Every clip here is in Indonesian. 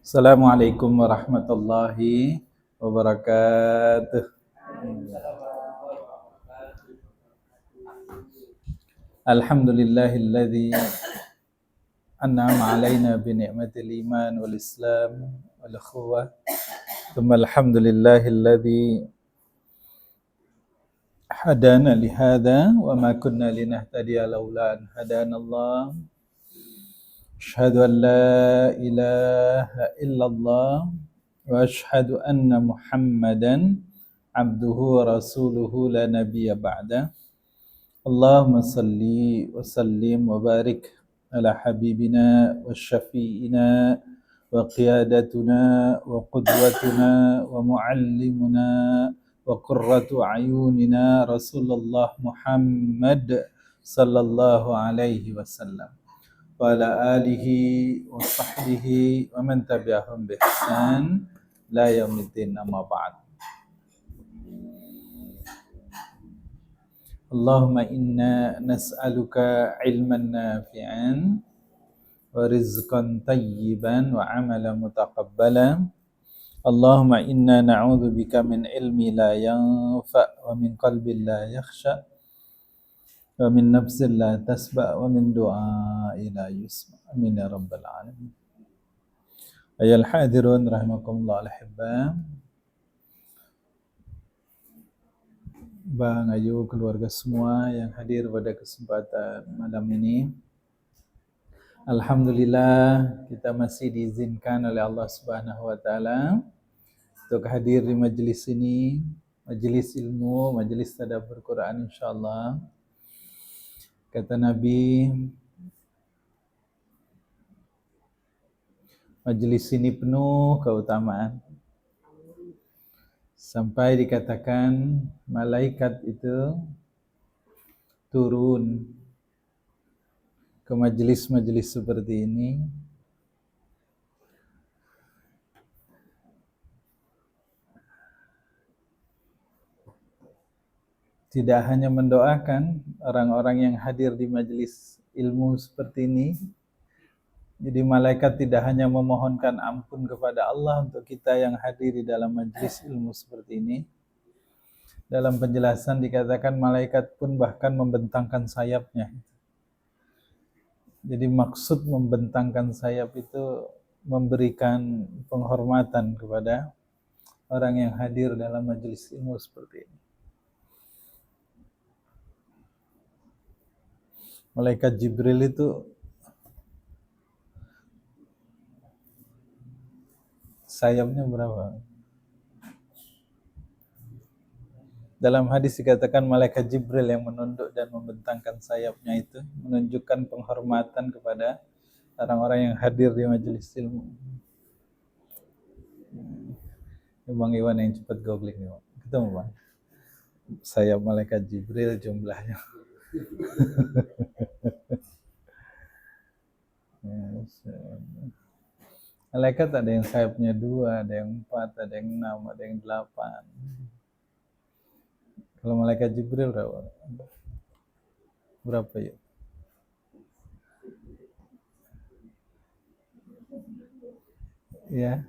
Assalamualaikum warahmatullahi wabarakatuh. Alhamdulillahilladzi an'ama alaina bi ni'matil iman wal islam wal ukhuwah. Thumma alhamdulillahilladzi hadana li hadza wa ma kunna linahtadiya laula an hadanallah. Asyhadu an la ilaha illallah wa asyhadu anna Muhammadan abduhu wa rasuluhu la nabiyya ba'da. Allahumma salli wa sallim wa barik ala habibina wa syafi'ina wa qiyadatuna wa qudwatuna wa muallimuna wa qurratu ayunina Rasulullah Muhammad sallallahu alaihi wasallam wa ala alihi wa sahbihi wa man tabi'ahum bi ihsan la yaumiddin, amma ba'd. Allahumma inna nas'aluka ilman nafi'an wa rizqan tayyiban wa amalan mutaqabbalan. Allahumma inna na'udzubika min ilmi la yanfa' wa min qalbin la yakhsha wa min nafsin la tasba' wa min du'ain la yusma'. Amin ya rabbal alamin. Ayol hadirun rahimakumullah al-hibbah. Bang Ayu, keluarga semua yang hadir pada kesempatan malam ini. Alhamdulillah kita masih diizinkan oleh Allah Subhanahu wa taala untuk hadir di majelis ini, majelis ilmu, majelis tadabbur Quran insyaallah. Kata Nabi, majelis ini penuh keutamaan. Sampai dikatakan malaikat itu turun ke majelis-majelis seperti ini tidak hanya mendoakan orang-orang yang hadir di majelis ilmu seperti ini. Jadi malaikat tidak hanya memohonkan ampun kepada Allah untuk kita yang hadir di dalam majelis ilmu seperti ini. Dalam penjelasan dikatakan malaikat pun bahkan membentangkan sayapnya. Jadi maksud membentangkan sayap itu memberikan penghormatan kepada orang yang hadir dalam majelis ilmu seperti ini. Malaikat Jibril itu sayapnya berapa? Dalam hadis dikatakan malaikat Jibril yang menunduk dan membentangkan sayapnya itu menunjukkan penghormatan kepada orang-orang yang hadir di majelis ilmu. Bang Iwan yang cepat googling nih, ketemu Bang. Sayap malaikat Jibril jumlahnya. Malaikat ada yang sayapnya 2, ada yang 4, ada yang 6, ada yang 8. Kalau malaikat Jibril berapa? Berapa ya? Ya.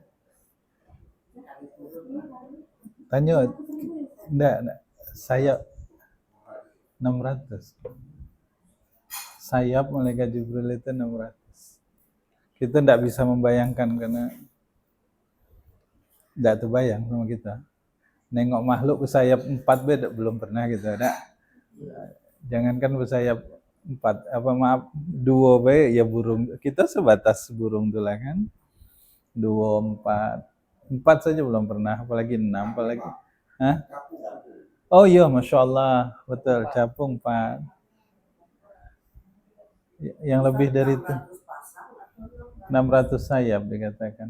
Tanya, enggak. Sayap 600. Sayap malaikat Jibril itu 600. Kita enggak bisa membayangkan karena enggak terbayang sama kita. Nengok makhluk bersayap 4 belum pernah gitu, enggak. Jangankan bersayap 4, 2 bae ya burung. Kita sebatas burung tuh lah kan. 2, 4 saja belum pernah, apalagi 6, apalagi. Hah? Oh iya, Masya Allah, betul, capung 4. Yang lebih dari itu 600 sayap dikatakan.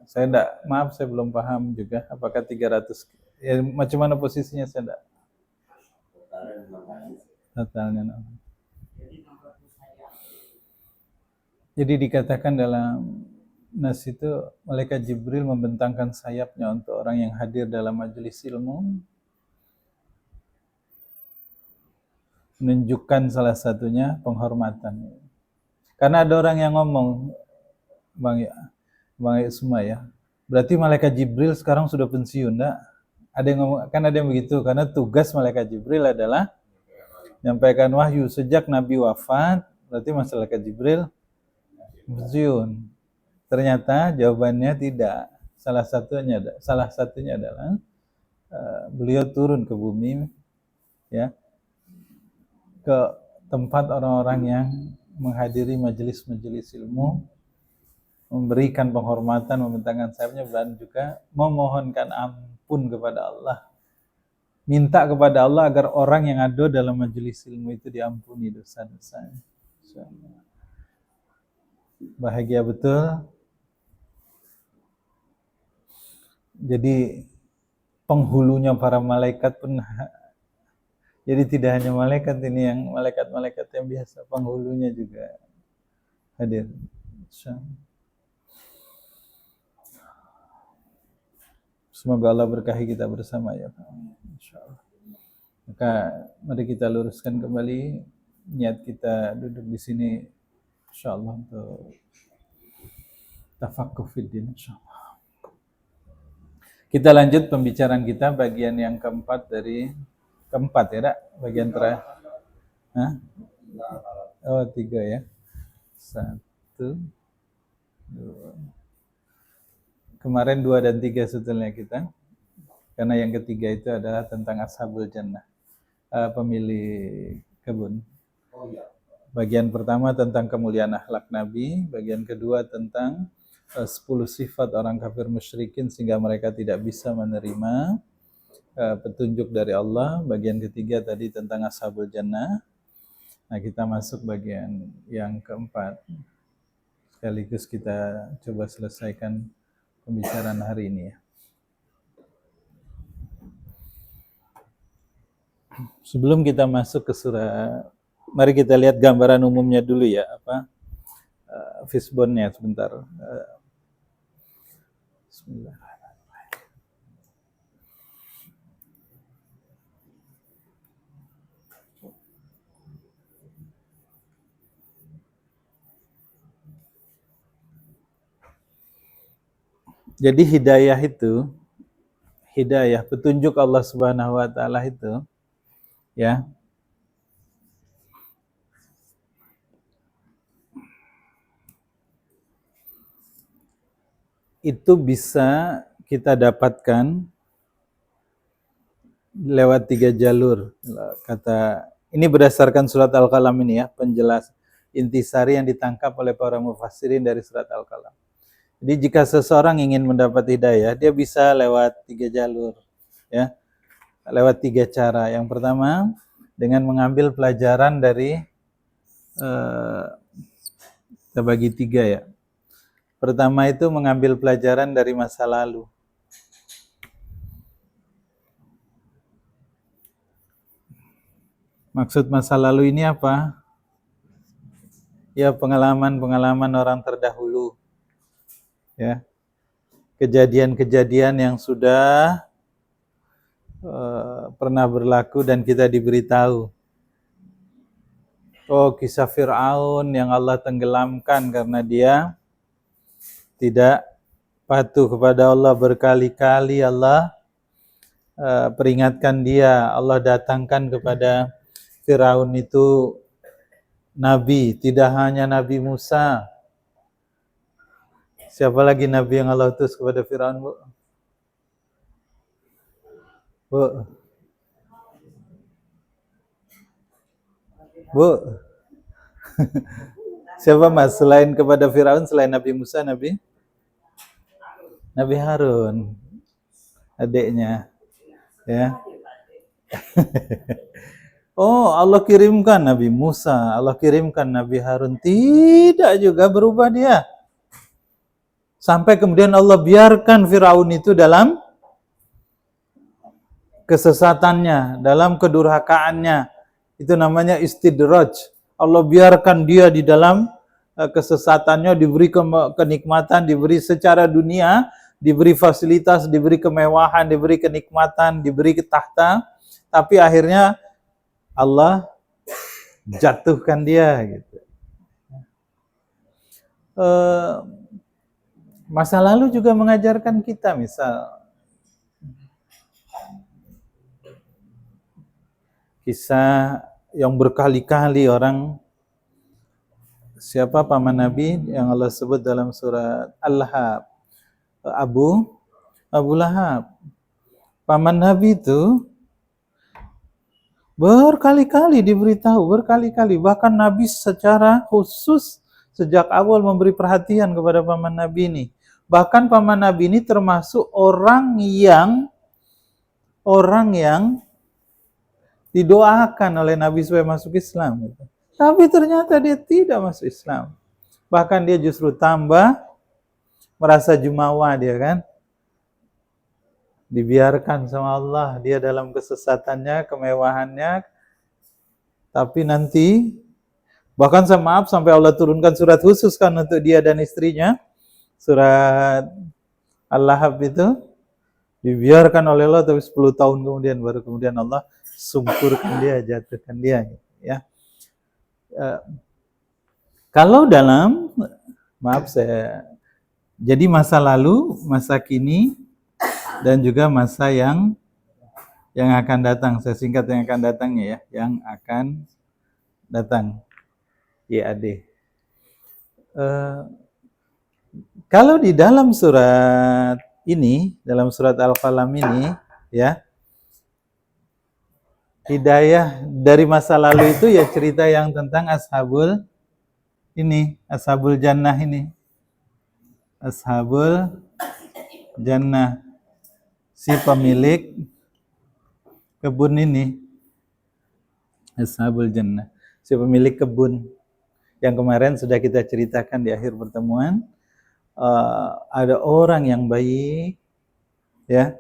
Saya enggak, maaf saya belum paham juga apakah 300 ya, macam mana posisinya saya enggak. Totalnya. Jadi dikatakan dalam nas itu malaikat Jibril membentangkan sayapnya untuk orang yang hadir dalam majelis ilmu, menunjukkan salah satunya penghormatan. Karena ada orang yang ngomong, Bang Isma ya, berarti malaikat Jibril sekarang sudah pensiun, enggak? Ada yang ngomong, kan ada yang begitu, karena tugas malaikat Jibril adalah menyampaikan wahyu. Sejak Nabi wafat, berarti malaikat Jibril pensiun. Ternyata jawabannya tidak. Salah satunya adalah beliau turun ke bumi, ya, ke tempat orang-orang yang menghadiri majelis-majelis ilmu, memberikan penghormatan, membentangkan sayapnya, dan juga memohonkan ampun kepada Allah. Minta kepada Allah agar orang yang ada dalam majelis ilmu itu diampuni dosa-dosanya. Bahagia betul. Jadi penghulunya para malaikat pun, jadi tidak hanya malaikat ini, yang malaikat-malaikat yang biasa, penghulunya juga hadir. Semoga Allah berkahi kita bersama ya Pak. Insyaallah. Maka mari kita luruskan kembali niat kita duduk di sini insyaallah untuk tafaqquh fid din insyaallah. Kita lanjut pembicaraan kita bagian yang keempat ya, Dak? Bagian terakhir. Hah? Oh, 3 ya. 1 2. Kemarin 2 dan 3 sebetulnya kita. Karena yang ketiga itu adalah tentang Ashabul Jannah, pemilik kebun. Bagian pertama tentang kemuliaan akhlak Nabi, bagian kedua tentang 10 sifat orang kafir musyrikin sehingga mereka tidak bisa menerima petunjuk dari Allah. Bagian ketiga tadi tentang Ashabul Jannah. Nah, kita masuk bagian yang keempat. Sekaligus kita coba selesaikan pembicaraan hari ini ya. Sebelum kita masuk ke surah, mari kita lihat gambaran umumnya dulu ya, fishbone-nya sebentar. Bismillahirrahmanirrahim. Jadi hidayah petunjuk Allah Subhanahu wa taala itu ya, itu bisa kita dapatkan lewat 3 jalur. Ini berdasarkan surat Al-Qalam ini ya, penjelas intisari yang ditangkap oleh para mufassirin dari surat Al-Qalam. Jadi jika seseorang ingin mendapat hidayah, dia bisa lewat 3 jalur ya. Lewat 3 cara. Yang pertama, dengan mengambil pelajaran dari kita bagi 3 ya. Pertama itu mengambil pelajaran dari masa lalu. Maksud masa lalu ini apa? Ya, pengalaman-pengalaman orang terdahulu. Ya. Kejadian-kejadian yang sudah pernah berlaku dan kita diberitahu. Oh, kisah Fir'aun yang Allah tenggelamkan karena dia tidak patuh kepada Allah. Berkali-kali Allah peringatkan dia. Allah datangkan kepada Fir'aun itu nabi, tidak hanya Nabi Musa. Siapa lagi nabi yang Allah utus kepada Fir'aun, Bu? Bu. Siapa Mas selain kepada Fir'aun, selain Nabi Musa, Nabi Harun, adiknya ya. Oh, Allah kirimkan Nabi Musa, Allah kirimkan Nabi Harun, tidak juga berubah dia. Sampai kemudian Allah biarkan Fir'aun itu dalam kesesatannya, dalam kedurhakaannya. Itu namanya istidraj. Allah biarkan dia di dalam kesesatannya, diberi kenikmatan, diberi secara dunia, diberi fasilitas, diberi kemewahan, diberi kenikmatan, diberi tahta, tapi akhirnya Allah jatuhkan dia gitu. Masa lalu juga mengajarkan kita, misal kisah yang berkali-kali orang, siapa paman Nabi yang Allah sebut dalam surat Al-Lahab, Abu Lahab. Paman Nabi itu berkali-kali diberitahu, berkali-kali. Bahkan Nabi secara khusus sejak awal memberi perhatian kepada paman Nabi ini. Bahkan paman Nabi ini termasuk orang yang didoakan oleh Nabi supaya masuk Islam. Tapi ternyata dia tidak masuk Islam. Bahkan dia justru tambah merasa jumawa dia kan. Dibiarkan sama Allah, dia dalam kesesatannya, kemewahannya. Tapi nanti, bahkan maaf sampai Allah turunkan surat khusus kan untuk dia dan istrinya. Surat Al-Lahab itu dibiarkan oleh Allah, tapi 10 tahun kemudian baru kemudian Allah sungkurkan dia, jatuhkan dia. Ya. Kalau dalam, maaf saya, jadi masa lalu, masa kini, dan juga masa yang akan datang. Saya singkat yang akan datangnya ya, yang akan datang. YAD. Kalau di dalam surat ini, dalam surat Al-Qalam ini, ya, hidayah dari masa lalu itu ya cerita yang tentang Ashabul Jannah ini. Ashabul Jannah. Si pemilik kebun ini. Ashabul Jannah. Si pemilik kebun. Yang kemarin sudah kita ceritakan di akhir pertemuan. Ada orang yang baik, ya,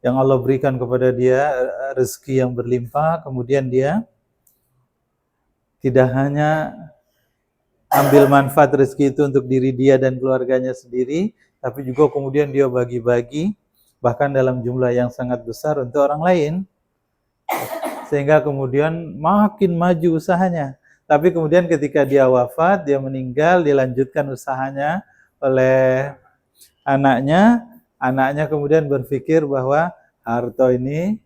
yang Allah berikan kepada dia rezeki yang berlimpah, kemudian dia tidak hanya ambil manfaat rezeki itu untuk diri dia dan keluarganya sendiri, tapi juga kemudian dia bagi-bagi, bahkan dalam jumlah yang sangat besar untuk orang lain, sehingga kemudian makin maju usahanya. Tapi kemudian ketika dia wafat, dia meninggal, dilanjutkan usahanya oleh anaknya kemudian berpikir bahwa harta ini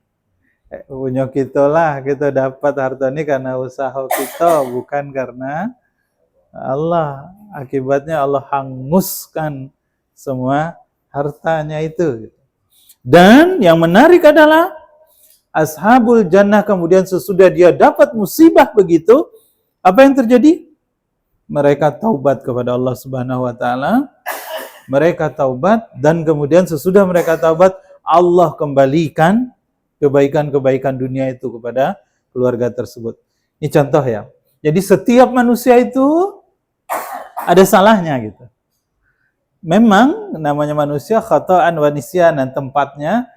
punya kita lah, kita dapat harta ini karena usaha kita, bukan karena Allah. Akibatnya Allah hanguskan semua hartanya itu. Dan yang menarik adalah Ashabul Jannah kemudian sesudah dia dapat musibah begitu, apa yang terjadi? Mereka taubat kepada Allah Subhanahu wa taala. Mereka taubat dan kemudian sesudah mereka taubat, Allah kembalikan kebaikan-kebaikan dunia itu kepada keluarga tersebut. Ini contoh ya. Jadi setiap manusia itu ada salahnya gitu. Memang namanya manusia khata'an wa nisyanan, tempatnya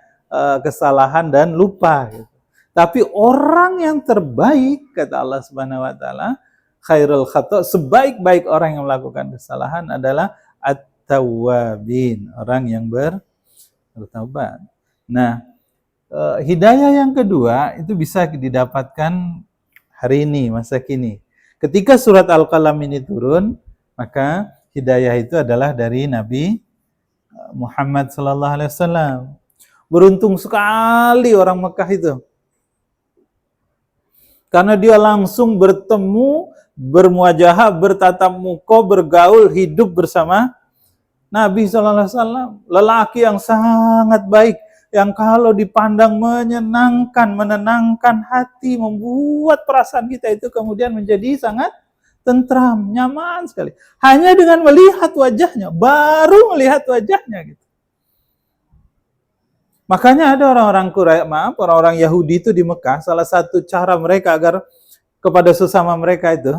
kesalahan dan lupa gitu. Tapi orang yang terbaik kata Allah Subhanahu wa taala, khairul khata', sebaik-baik orang yang melakukan kesalahan adalah at-tawwabin, orang yang bertaubat. Nah, hidayah yang kedua itu bisa didapatkan hari ini, masa kini. Ketika surat Al-Qalam ini turun, maka hidayah itu adalah dari Nabi Muhammad sallallahu alaihi wasallam. Beruntung sekali orang Mekah itu. Karena dia langsung bertemu, bermuajahah, bertatap muka, bergaul, hidup bersama Nabi SAW. Lelaki yang sangat baik, yang kalau dipandang menyenangkan, menenangkan hati, membuat perasaan kita itu kemudian menjadi sangat tentram, nyaman sekali. Hanya dengan melihat wajahnya, baru melihat wajahnya gitu. Makanya ada orang-orang Yahudi itu di Mekah, salah satu cara mereka agar kepada sesama mereka itu,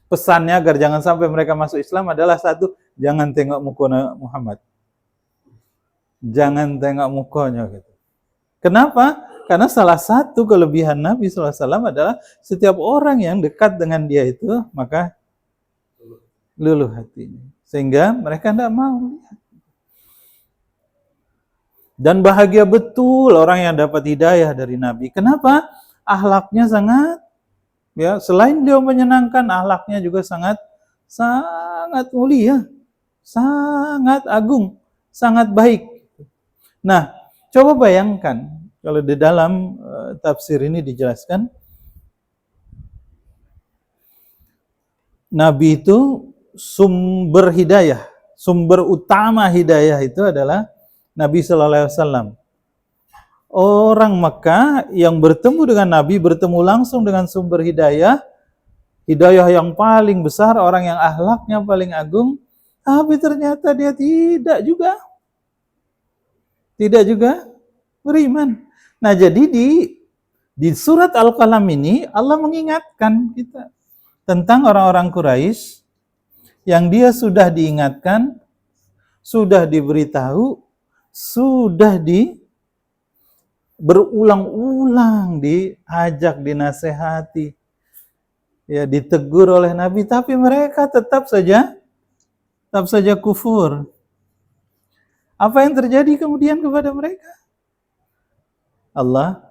pesannya agar jangan sampai mereka masuk Islam adalah satu, jangan tengok muka Muhammad. Jangan tengok mukanya gitu. Kenapa? Karena salah satu kelebihan Nabi SAW adalah setiap orang yang dekat dengan dia itu, maka luluh hatinya. Sehingga mereka tidak mau lihat. Dan bahagia betul orang yang dapat hidayah dari Nabi. Kenapa? Akhlaknya sangat, ya, selain dia menyenangkan, akhlaknya juga sangat sangat mulia, sangat agung, sangat baik. Nah, coba bayangkan kalau di dalam tafsir ini dijelaskan Nabi itu sumber hidayah, sumber utama hidayah itu adalah Nabi Sallallahu Alaihi Wasallam. Orang Mekah yang bertemu dengan Nabi, bertemu langsung dengan sumber hidayah, hidayah yang paling besar, orang yang akhlaknya paling agung, tapi ternyata dia tidak juga beriman. Nah, jadi di surat Al-Qalam ini Allah mengingatkan kita tentang orang-orang Quraisy yang dia sudah diingatkan, sudah diberitahu, sudah berulang-ulang diajak, dinasehati, ya, ditegur oleh Nabi, tapi mereka tetap saja kufur. Apa yang terjadi kemudian kepada mereka? Allah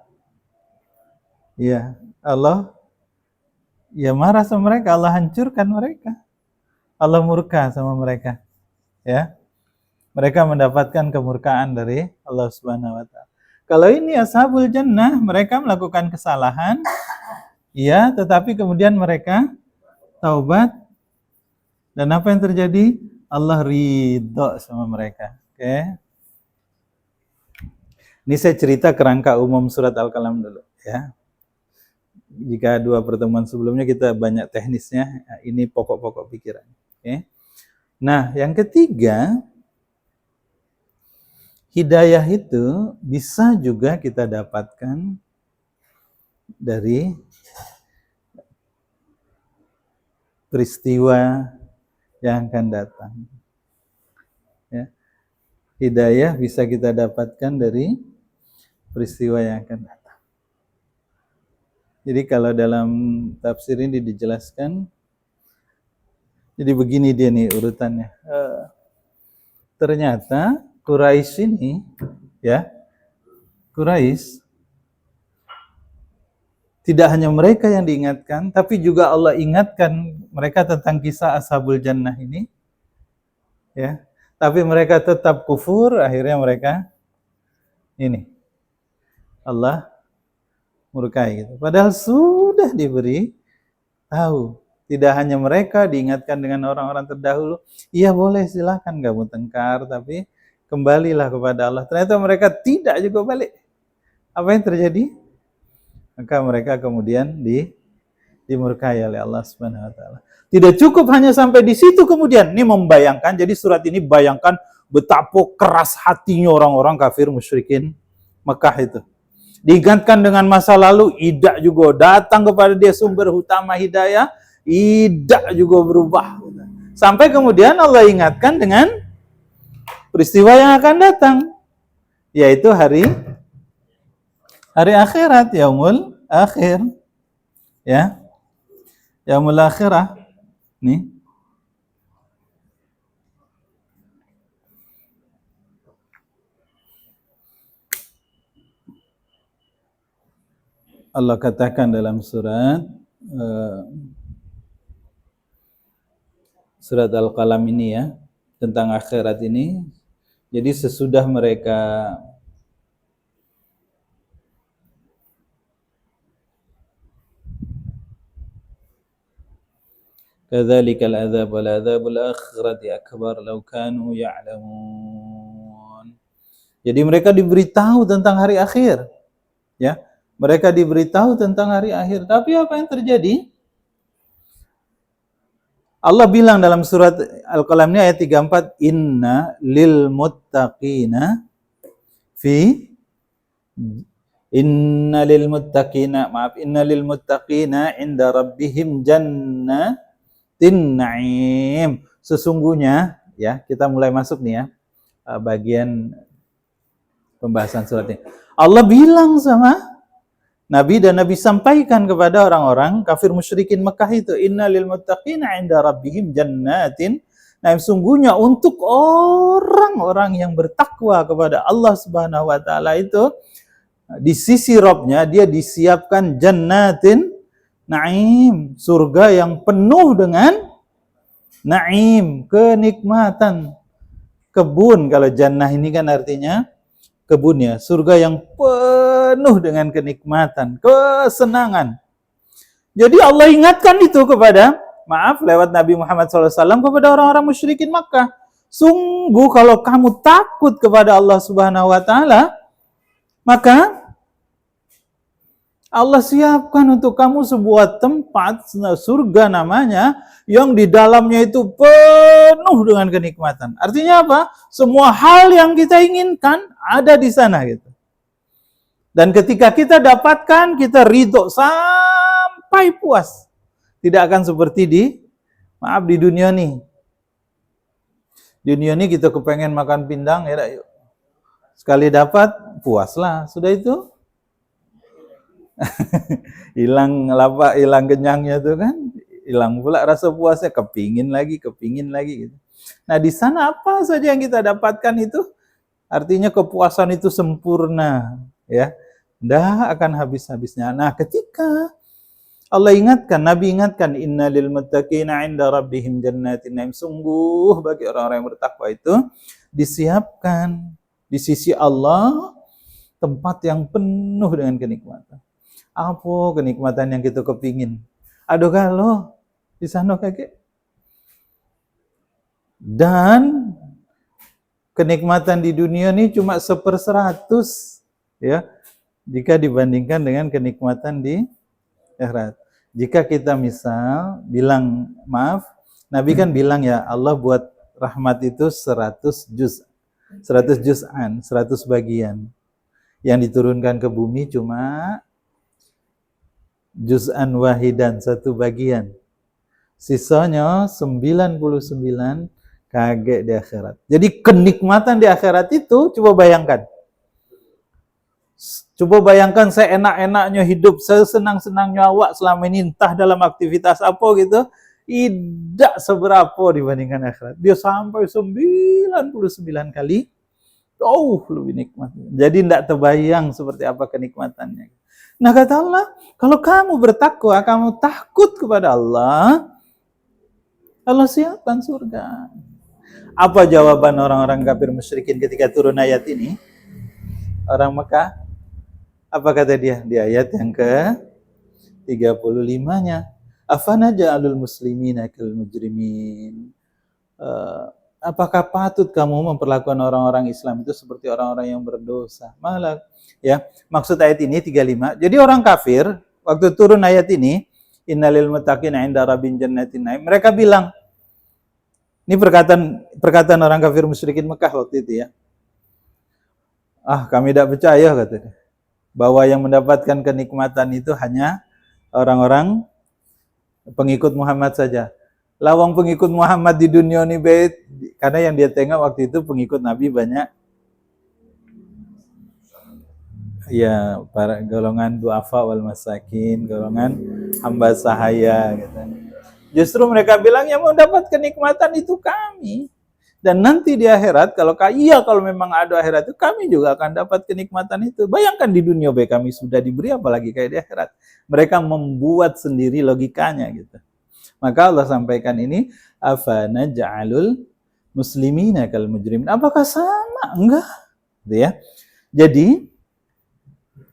marah sama mereka, Allah hancurkan mereka, Allah murka sama mereka, ya. Mereka mendapatkan kemurkaan dari Allah Subhanahu wa taala. Kalau ini ashabul jannah, mereka melakukan kesalahan, ya, tetapi kemudian mereka taubat, dan apa yang terjadi? Allah ridho sama mereka. Oke. Ini saya cerita kerangka umum surat Al-Qalam dulu, ya. Jika dua pertemuan sebelumnya kita banyak teknisnya, ini pokok-pokok pikiran. Oke. Nah, yang ketiga, hidayah itu bisa juga kita dapatkan dari peristiwa yang akan datang. Ya. Hidayah bisa kita dapatkan dari peristiwa yang akan datang. Jadi kalau dalam tafsir ini dijelaskan, jadi begini dia nih urutannya. Ternyata Quraisy ini, ya, Quraisy tidak hanya mereka yang diingatkan, tapi juga Allah ingatkan mereka tentang kisah Ashabul Jannah ini, ya. Tapi mereka tetap kufur, akhirnya mereka ini Allah murkai gitu. Padahal sudah diberi tahu. Tidak hanya mereka diingatkan dengan orang-orang terdahulu, iya boleh silahkan kamu tengkar, tapi kembalilah kepada Allah. Ternyata mereka tidak juga balik. Apa yang terjadi? Maka mereka kemudian dimurkai oleh Allah Subhanahu wa taala. Tidak cukup hanya sampai di situ, kemudian ini membayangkan, jadi surat ini bayangkan betapa keras hatinya orang-orang kafir musyrikin Mekah itu. Diingatkan dengan masa lalu, tidak juga datang kepada dia sumber utama hidayah, tidak juga berubah. Sampai kemudian Allah ingatkan dengan peristiwa yang akan datang, yaitu hari akhirat, yaumul akhir, ya, yaumul akhirah. Nih, Allah katakan dalam surat Al-Qalam ini, ya, tentang akhirat ini. Jadi sesudah mereka kadzalikal adzab wal adzabul akhirati akbar law kanu ya'lamun. Jadi mereka diberitahu tentang hari akhir, ya. Mereka diberitahu tentang hari akhir, tapi apa yang terjadi? Allah bilang dalam surat Al-Qalam ini ayat 34, inna lil muttaqina inda rabbihim jannatin na'im. Sesungguhnya, ya, kita mulai masuk nih, ya, bagian pembahasan surat ini. Allah bilang sama Nabi, dan Nabi sampaikan kepada orang-orang kafir musyrikin Mekah itu, innalil muttaqina 'inda rabbihim jannatin. Nah, sungguhnya untuk orang-orang yang bertakwa kepada Allah Subhanahu wa taala itu, di sisi Rabb-nya dia disiapkan jannatin na'im, surga yang penuh dengan Naim, kenikmatan. Kebun, kalau jannah ini kan artinya kebun ya. Surga yang penuh dengan kenikmatan, kesenangan. Jadi Allah ingatkan itu kepada, lewat Nabi Muhammad SAW kepada orang-orang musyrikin Makkah. Sungguh kalau kamu takut kepada Allah Subhanahu wa Ta'ala, maka Allah siapkan untuk kamu sebuah tempat, surga namanya, yang di dalamnya itu penuh dengan kenikmatan. Artinya apa? Semua hal yang kita inginkan ada di sana gitu. Dan ketika kita dapatkan, kita ridho sampai puas. Tidak akan seperti di dunia nih. Di dunia ini kita kepengen makan pindang, ya yuk. Sekali dapat, puaslah. Sudah itu hilang lapar, hilang kenyangnya tuh kan, hilang pula rasa puasnya, kepingin lagi gitu. Nah di sana apa saja yang kita dapatkan itu, artinya kepuasan itu sempurna, ya, dah akan habis-habisnya. Nah ketika Allah ingatkan, Nabi ingatkan, inna lil muttaqina 'inda rabbihim jannatin na'im, sungguh bagi orang-orang yang bertakwa itu disiapkan di sisi Allah tempat yang penuh dengan kenikmatan. Apa kenikmatan yang kita kepingin? Aduh kalau di sana kakek. Dan kenikmatan di dunia ini cuma 1/100 ya, jika dibandingkan dengan kenikmatan di akhirat. Jika kita misal bilang, Nabi kan bilang ya, Allah buat rahmat itu 100 juz'an, 100 bagian. Yang diturunkan ke bumi cuma juz'an wahidan, 1 bagian. Sisanya 99 kaget di akhirat. Jadi kenikmatan di akhirat itu, coba bayangkan. Coba bayangkan seenak-enaknya hidup, sesenang-senangnya awak selama ini, entah dalam aktivitas apa gitu, tidak seberapa dibandingkan akhirat. Dia sampai 99 kali, lebih nikmat. Jadi tidak terbayang seperti apa kenikmatannya. Nah kata Allah, kalau kamu bertakwa, kamu takut kepada Allah, Allah siapkan surga. Apa jawaban orang-orang kafir musyrikin ketika turun ayat ini? Orang Mekah, apa kata dia? Di ayat yang ke-35-nya. Afana ja'alul muslimina kal mujrimin. Apakah patut kamu memperlakukan orang-orang Islam itu seperti orang-orang yang berdosa? Malah, ya, maksud ayat ini 35. Jadi orang kafir waktu turun ayat ini, innalil muttaqina 'inda rabbihim jannatin na'im, mereka bilang, ini perkataan orang kafir musyrikin Mekah waktu itu ya. Kami tidak percaya katanya, bahwa yang mendapatkan kenikmatan itu hanya orang-orang pengikut Muhammad saja. Lawang pengikut Muhammad di dunia ini bait, karena yang dia tengok waktu itu pengikut Nabi banyak. Ya, para golongan du'afa wal masakin, golongan hamba sahaya gitu. Justru mereka bilang yang mendapat kenikmatan itu kami. Dan nanti di akhirat, kalau memang ada akhirat itu, kami juga akan dapat kenikmatan itu. Bayangkan di dunia baik kami sudah diberi, apalagi kayak di akhirat. Mereka membuat sendiri logikanya gitu. Maka Allah sampaikan ini, afana ja'alul muslimina kal mujrimin. Apakah sama? Enggak. Gitu ya. Jadi,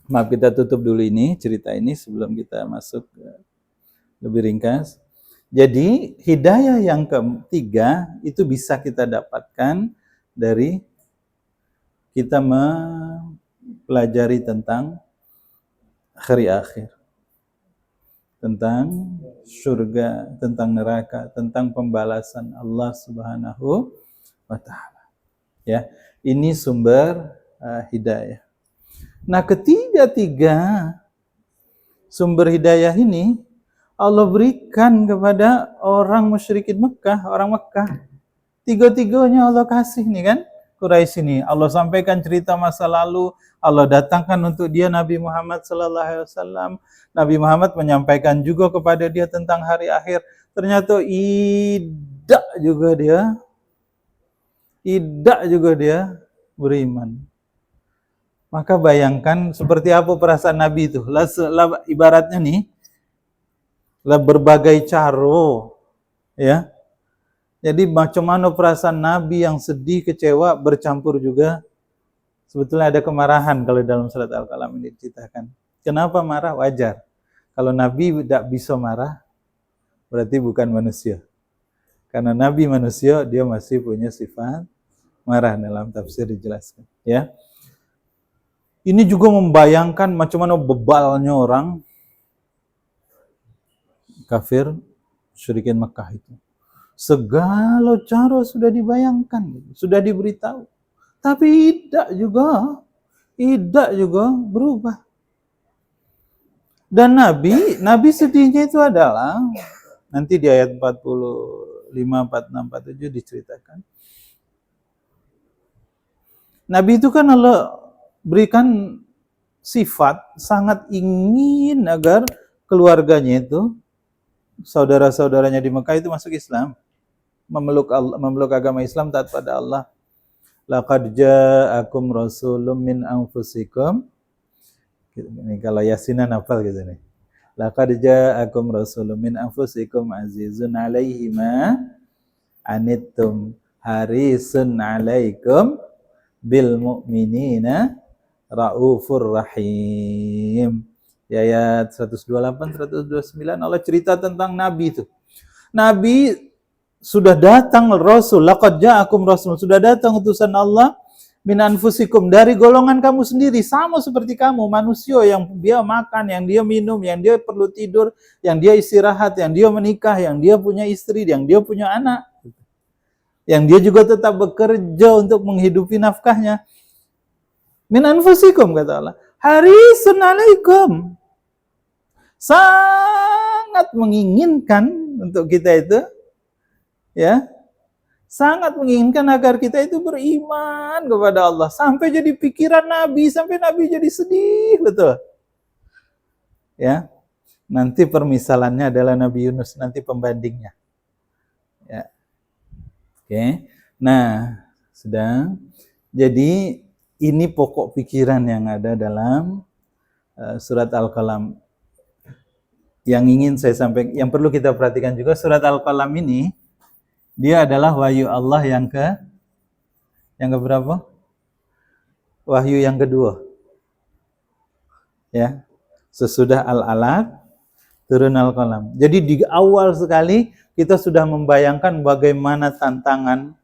kita tutup dulu ini, cerita ini sebelum kita masuk lebih ringkas. Jadi, hidayah yang ketiga itu bisa kita dapatkan dari kita mempelajari tentang hari akhir. Tentang surga, tentang neraka, tentang pembalasan Allah Subhanahu wa Ta'ala. Ya, ini sumber hidayah. Nah, ketiga sumber hidayah ini Allah berikan kepada orang musyrikin Mekah, orang Mekah. Tiga-tiganya Allah kasih nih kan, Quraisy ini. Allah sampaikan cerita masa lalu, Allah datangkan untuk dia Nabi Muhammad SAW. Nabi Muhammad menyampaikan juga kepada dia tentang hari akhir. Ternyata tidak juga dia beriman. Maka bayangkan seperti apa perasaan Nabi itu. Ibaratnya nih, berbagai cara, ya, Jadi macam mana perasaan Nabi yang sedih, kecewa, bercampur juga. Sebetulnya ada kemarahan kalau dalam surat Al-Qalam ini diceritakan. Kenapa marah? Wajar. Kalau Nabi tidak bisa marah, berarti bukan manusia. Karena Nabi manusia, dia masih punya sifat marah, dalam tafsir dijelaskan. Ya, ini juga membayangkan macam mana bebalnya orang kafir musyrikin Makkah itu. Segala cara sudah dibayangkan, sudah diberitahu, tapi tidak juga berubah. Dan Nabi sedihnya itu adalah nanti di ayat 45, 46, 47 diceritakan. Nabi itu kan Allah berikan sifat sangat ingin agar keluarganya itu, saudara-saudaranya di Mekah itu masuk Islam, memeluk agama Islam, taat pada Allah. Laqad ja'akum rasulun min anfusikum. Ini kalau Yasinan hafal gitu nih. Laqad ja'akum rasulun min anfusikum azizun 'alaihi ma anittum harisun 'alaikum bil mu'minina raufur rahim. Ya, ayat 128, 129 Allah cerita tentang Nabi itu. Nabi sudah datang Rasul, laqad ja'akum rasul, sudah datang utusan Allah min anfusikum, dari golongan kamu sendiri, sama seperti kamu, manusia yang dia makan, yang dia minum, yang dia perlu tidur, yang dia istirahat, yang dia menikah, yang dia punya istri, yang dia punya anak, yang dia juga tetap bekerja untuk menghidupi nafkahnya. Min anfusikum, kata Allah, harisun alaikum, sangat menginginkan untuk kita itu, ya, sangat menginginkan agar kita itu beriman kepada Allah. Sampai jadi pikiran Nabi, sampai Nabi jadi sedih, betul. Ya, nanti permisalannya adalah Nabi Yunus, nanti pembandingnya. Ya, oke. Nah, sudah. Jadi ini pokok pikiran yang ada dalam surat Al-Qalam. Yang ingin saya sampaikan, yang perlu kita perhatikan juga, surat Al-Qalam ini dia adalah wahyu Allah yang keberapa? Wahyu yang kedua. Ya. Sesudah Al-Alaq turun Al-Qalam. Jadi di awal sekali kita sudah membayangkan bagaimana tantangan,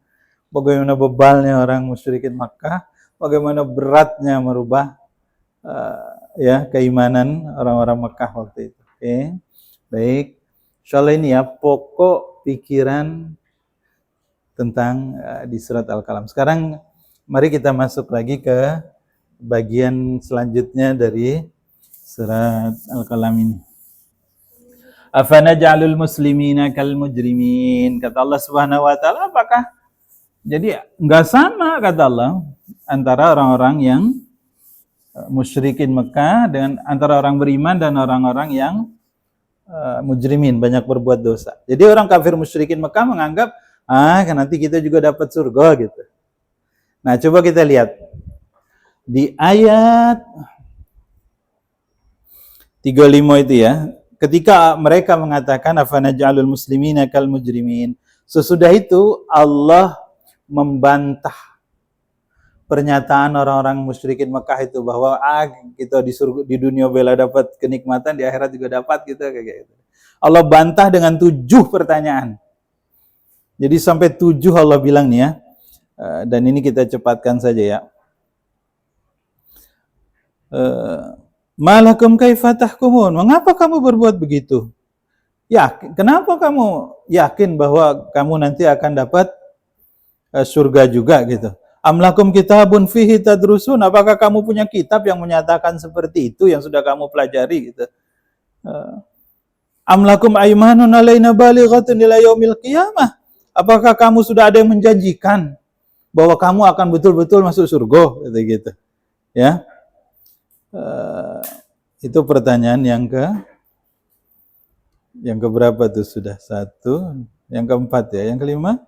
bagaimana bebalnya orang musyrikin Makkah, bagaimana beratnya merubah keimanan orang-orang Makkah waktu itu. Oke. Baik. Insyaallah ini ya pokok pikiran tentang di surat Al-Qalam. Sekarang mari kita masuk lagi ke bagian selanjutnya dari surat Al-Qalam ini. Afanaj'alul muslimina kal mujrimin. Kata Allah Subhanahu wa taala, apakah jadi enggak sama, kata Allah, antara orang-orang yang musyrikin Mekah dengan antara orang beriman dan orang-orang yang mujrimin, banyak berbuat dosa. Jadi orang kafir musyrikin Mekah menganggap nanti kita juga dapat surga gitu. Nah, coba kita lihat di ayat 35 itu ya. Ketika mereka mengatakan afanaj'alul muslimina kal mujrimin, sesudah itu Allah membantah pernyataan orang-orang musyrikin Mekah itu bahwa kita di surga, di dunia bela dapat kenikmatan, di akhirat juga dapat gitu, kayak gitu. Allah bantah dengan 7 pertanyaan. Jadi sampai 7 Allah bilang nih ya, dan ini kita cepatkan saja ya. Malakum kaifa tahkumun? Mengapa kamu berbuat begitu? Kenapa kamu yakin bahwa kamu nanti akan dapat surga juga gitu? Amlakum kitabun fihi tadrusun? Apakah kamu punya kitab yang menyatakan seperti itu yang sudah kamu pelajari gitu? Amlakum aymanun alaina balighatun ila yaumil qiyamah? Apakah kamu sudah ada yang menjanjikan bahwa kamu akan betul-betul masuk surga gitu? Ya. Itu pertanyaan yang keberapa tuh sudah? 1, yang keempat ya, yang kelima.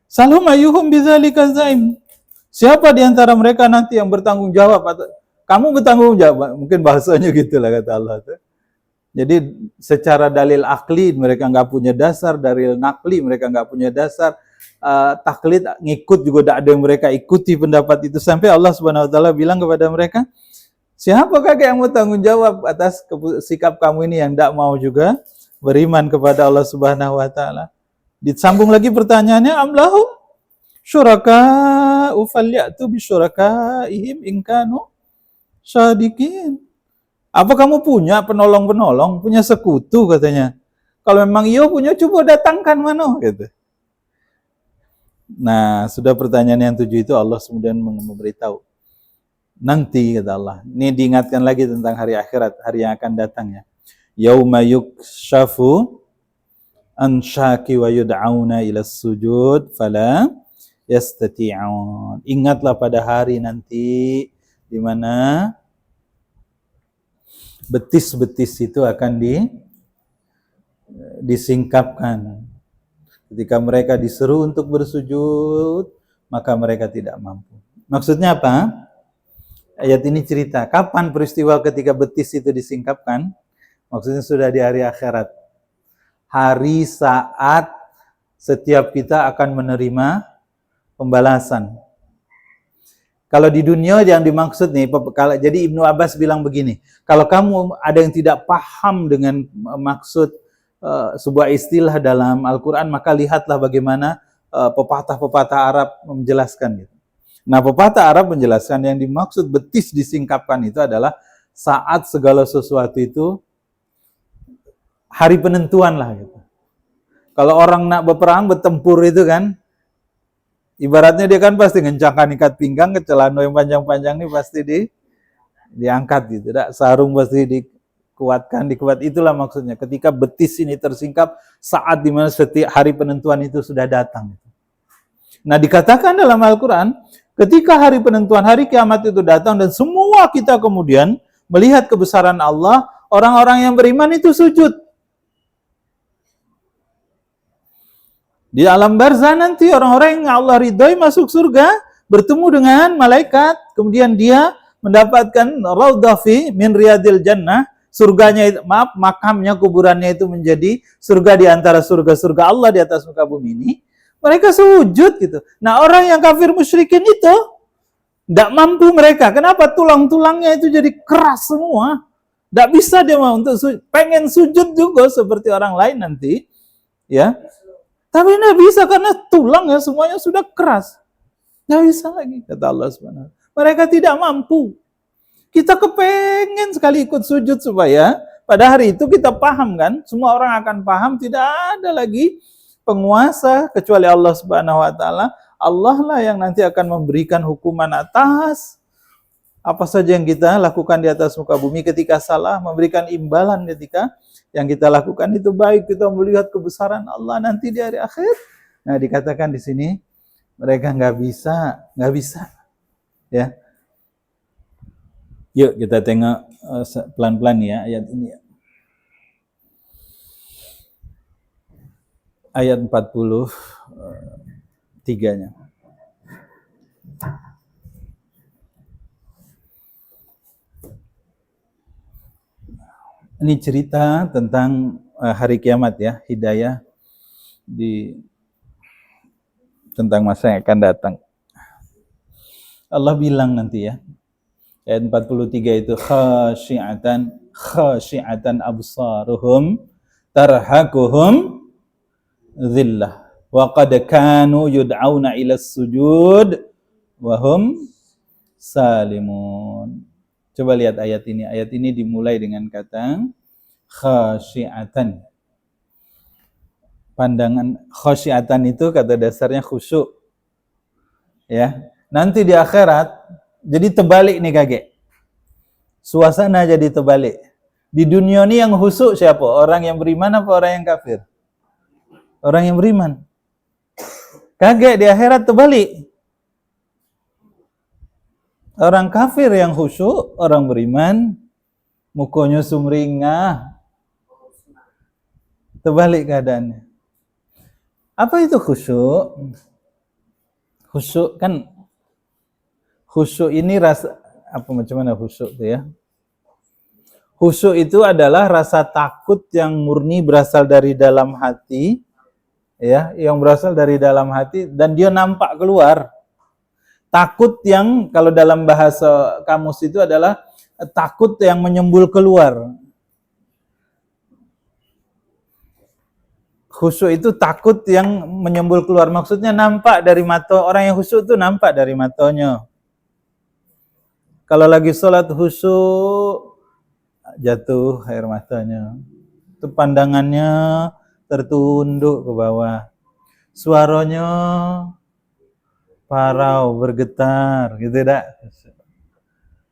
Salhum ayyuhum bidzalika zaim. Siapa di antara mereka nanti yang bertanggung jawab? Kamu bertanggung jawab, mungkin bahasanya gitulah kata Allah tuh. Jadi secara dalil akli mereka nggak punya dasar, dalil nakli mereka nggak punya dasar, taklid ngikut juga tidak ada yang mereka ikuti pendapat itu, sampai Allah Subhanahu Wa Taala bilang kepada mereka, siapakah yang mau tanggung jawab atas sikap kamu ini yang tidak mau juga beriman kepada Allah Subhanahu Wa Taala? Disambung lagi pertanyaannya, amlahum syuraka falyatu bisyurakaihim in kanu syadiqin. Apa kamu punya penolong-penolong, punya sekutu katanya? Kalau memang iya punya, coba datangkan mana gitu. Nah, sudah pertanyaan yang 7 itu Allah kemudian memberitahu. Nanti kata Allah. Ini diingatkan lagi tentang hari akhirat, hari yang akan datang ya. Yauma yukshafu an syaki wa yud'auna ila sujud fala yastati'un. Ingatlah pada hari nanti di mana betis-betis itu akan disingkapkan. Ketika mereka diseru untuk bersujud, maka mereka tidak mampu. Maksudnya apa? Ayat ini cerita, kapan peristiwa ketika betis itu disingkapkan? Maksudnya sudah di hari akhirat. Hari saat setiap kita akan menerima pembalasan. Kalau di dunia yang dimaksud nih, jadi Ibnu Abbas bilang begini, kalau kamu ada yang tidak paham dengan maksud sebuah istilah dalam Al-Quran, maka lihatlah bagaimana pepatah-pepatah Arab menjelaskan gitu. Nah, pepatah Arab menjelaskan yang dimaksud betis disingkapkan itu adalah saat segala sesuatu itu hari penentuan lah gitu. Kalau orang nak berperang, bertempur itu kan, ibaratnya dia kan pasti ngencangkan ikat pinggang, ke celana yang panjang-panjang ini pasti diangkat gitu. Sarung pasti dikuatkan. Itulah maksudnya. Ketika betis ini tersingkap, saat dimana setiap hari penentuan itu sudah datang. Nah, dikatakan dalam Al-Quran, ketika hari penentuan, hari kiamat itu datang, dan semua kita kemudian melihat kebesaran Allah, orang-orang yang beriman itu sujud. Di alam barzah nanti orang-orang yang Allah ridhoi masuk surga, bertemu dengan malaikat, kemudian dia mendapatkan raudhah fi min riyadil jannah, surganya itu, makamnya, kuburannya itu menjadi surga di antara surga-surga Allah di atas muka bumi ini. Mereka sujud gitu. Nah, orang yang kafir musyrikin itu tidak mampu mereka. Kenapa? Tulang-tulangnya itu jadi keras semua. Tidak bisa dia mau untuk pengen sujud juga seperti orang lain nanti, ya. Tapi tidak bisa karena tulangnya semuanya sudah keras. Tidak bisa lagi, kata Allah SWT. Mereka tidak mampu. Kita kepengen sekali ikut sujud supaya pada hari itu kita paham kan, semua orang akan paham, tidak ada lagi penguasa kecuali Allah Subhanahu Wa Taala. Allah lah yang nanti akan memberikan hukuman atas apa saja yang kita lakukan di atas muka bumi ketika salah, memberikan imbalan ketika yang kita lakukan itu baik. Kita melihat kebesaran Allah nanti di hari akhir. Nah, dikatakan di sini mereka nggak bisa, ya. Yuk kita tengok pelan-pelan ya ayat ini. Ayat 43-nya. Ini cerita tentang hari kiamat ya, hidayah tentang masa yang akan datang. Allah bilang nanti ya, ayat 43 itu khasyi'atan absaruhum tarhaquhum dhillah wa qad kanu yud'auna ila sujud wa hum salimun. Coba lihat ayat ini. Ayat ini dimulai dengan kata khasyi'atan. Pandangan khasyi'atan itu kata dasarnya khusyuk. Ya. Nanti di akhirat jadi terbalik nih kakek. Suasana jadi terbalik. Di dunia ini yang khusyuk siapa? Orang yang beriman apa orang yang kafir? Orang yang beriman. Kakek di akhirat terbalik. Orang kafir yang khusyuk, orang beriman mukanya sumringah. Terbalik keadaannya. Apa itu khusyuk? Khusyuk kan, khusyuk ini rasa apa, macam mana khusyuk itu ya? Khusyuk itu adalah rasa takut yang murni berasal dari dalam hati, ya, yang berasal dari dalam hati dan dia nampak keluar. Takut yang kalau dalam bahasa kamus itu adalah takut yang menyembul keluar. Khusyuk itu takut yang menyembul keluar. Maksudnya nampak dari mata. Orang yang khusyuk itu nampak dari matanya. Kalau lagi sholat khusyuk, jatuh air matanya. Itu pandangannya tertunduk ke bawah. Suaranya parau, bergetar, gitu dak.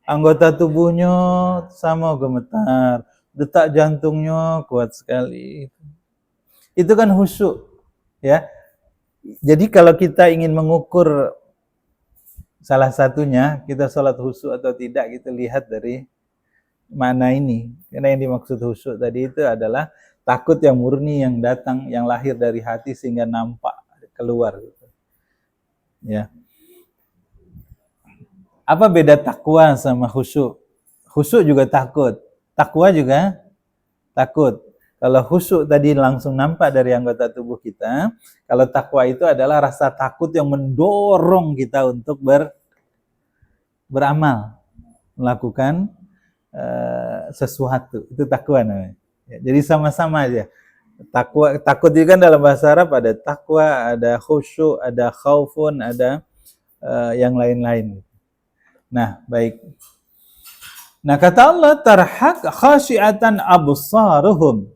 Anggota tubuhnya sama gemetar. Detak jantungnya kuat sekali. Itu kan khusyuk, ya. Jadi kalau kita ingin mengukur salah satunya, kita sholat khusyuk atau tidak, kita lihat dari mana ini. Karena yang dimaksud khusyuk tadi itu adalah takut yang murni, yang datang, yang lahir dari hati sehingga nampak keluar. Ya. Apa beda takwa sama khusyuk? Khusyuk juga takut, takwa juga takut. Kalau khusyuk tadi langsung nampak dari anggota tubuh kita, kalau takwa itu adalah rasa takut yang mendorong kita untuk beramal, melakukan sesuatu. Itu takwa namanya. Ya, jadi sama-sama aja. Takwa, takut itu kan dalam bahasa Arab ada takwa, ada khusyuk, ada khaufun, ada yang lain-lain. Nah, baik. Nah, kata Allah, tarhaq khasyiatan absaruhum.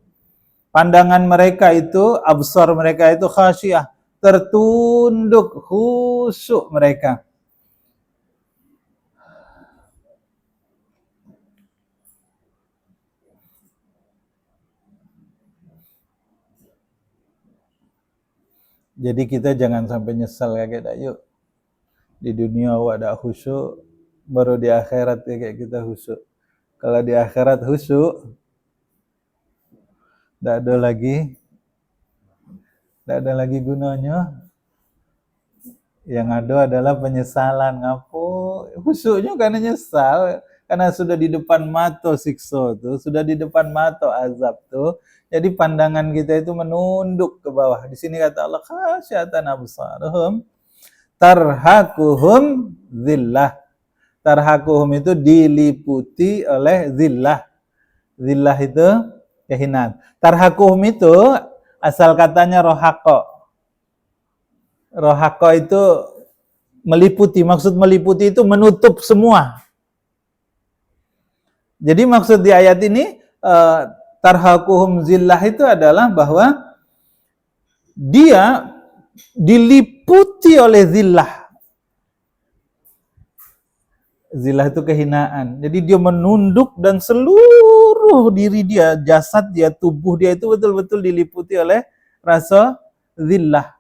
Pandangan mereka itu, absar mereka itu khasyiyah, tertunduk, khusyuk mereka. Jadi kita jangan sampai nyesal kayak yuk. Di dunia awak ada khusyuk, baru di akhirat kayak kita khusyuk. Kalau di akhirat khusyuk, tidak ada lagi gunanya. Yang ada adalah penyesalan. Ngapo? Khusyuknya karena nyesal, karena sudah di depan mata siksa tuh, sudah di depan mata azab tuh. Jadi pandangan kita itu menunduk ke bawah. Di sini kata Allah, khasyatan absaruhum tarhaquhum zillah. Tarhaquhum itu diliputi oleh zillah. Zillah itu kehinaan. Tarhaquhum itu asal katanya rohaqo. Rohaqo itu meliputi. Maksud meliputi itu menutup semua. Jadi maksud di ayat ini tarhaquhum zillah itu adalah bahwa dia diliputi oleh zillah. Zillah itu kehinaan. Jadi dia menunduk dan seluruh diri dia, jasad dia, tubuh dia itu betul-betul diliputi oleh rasa zillah.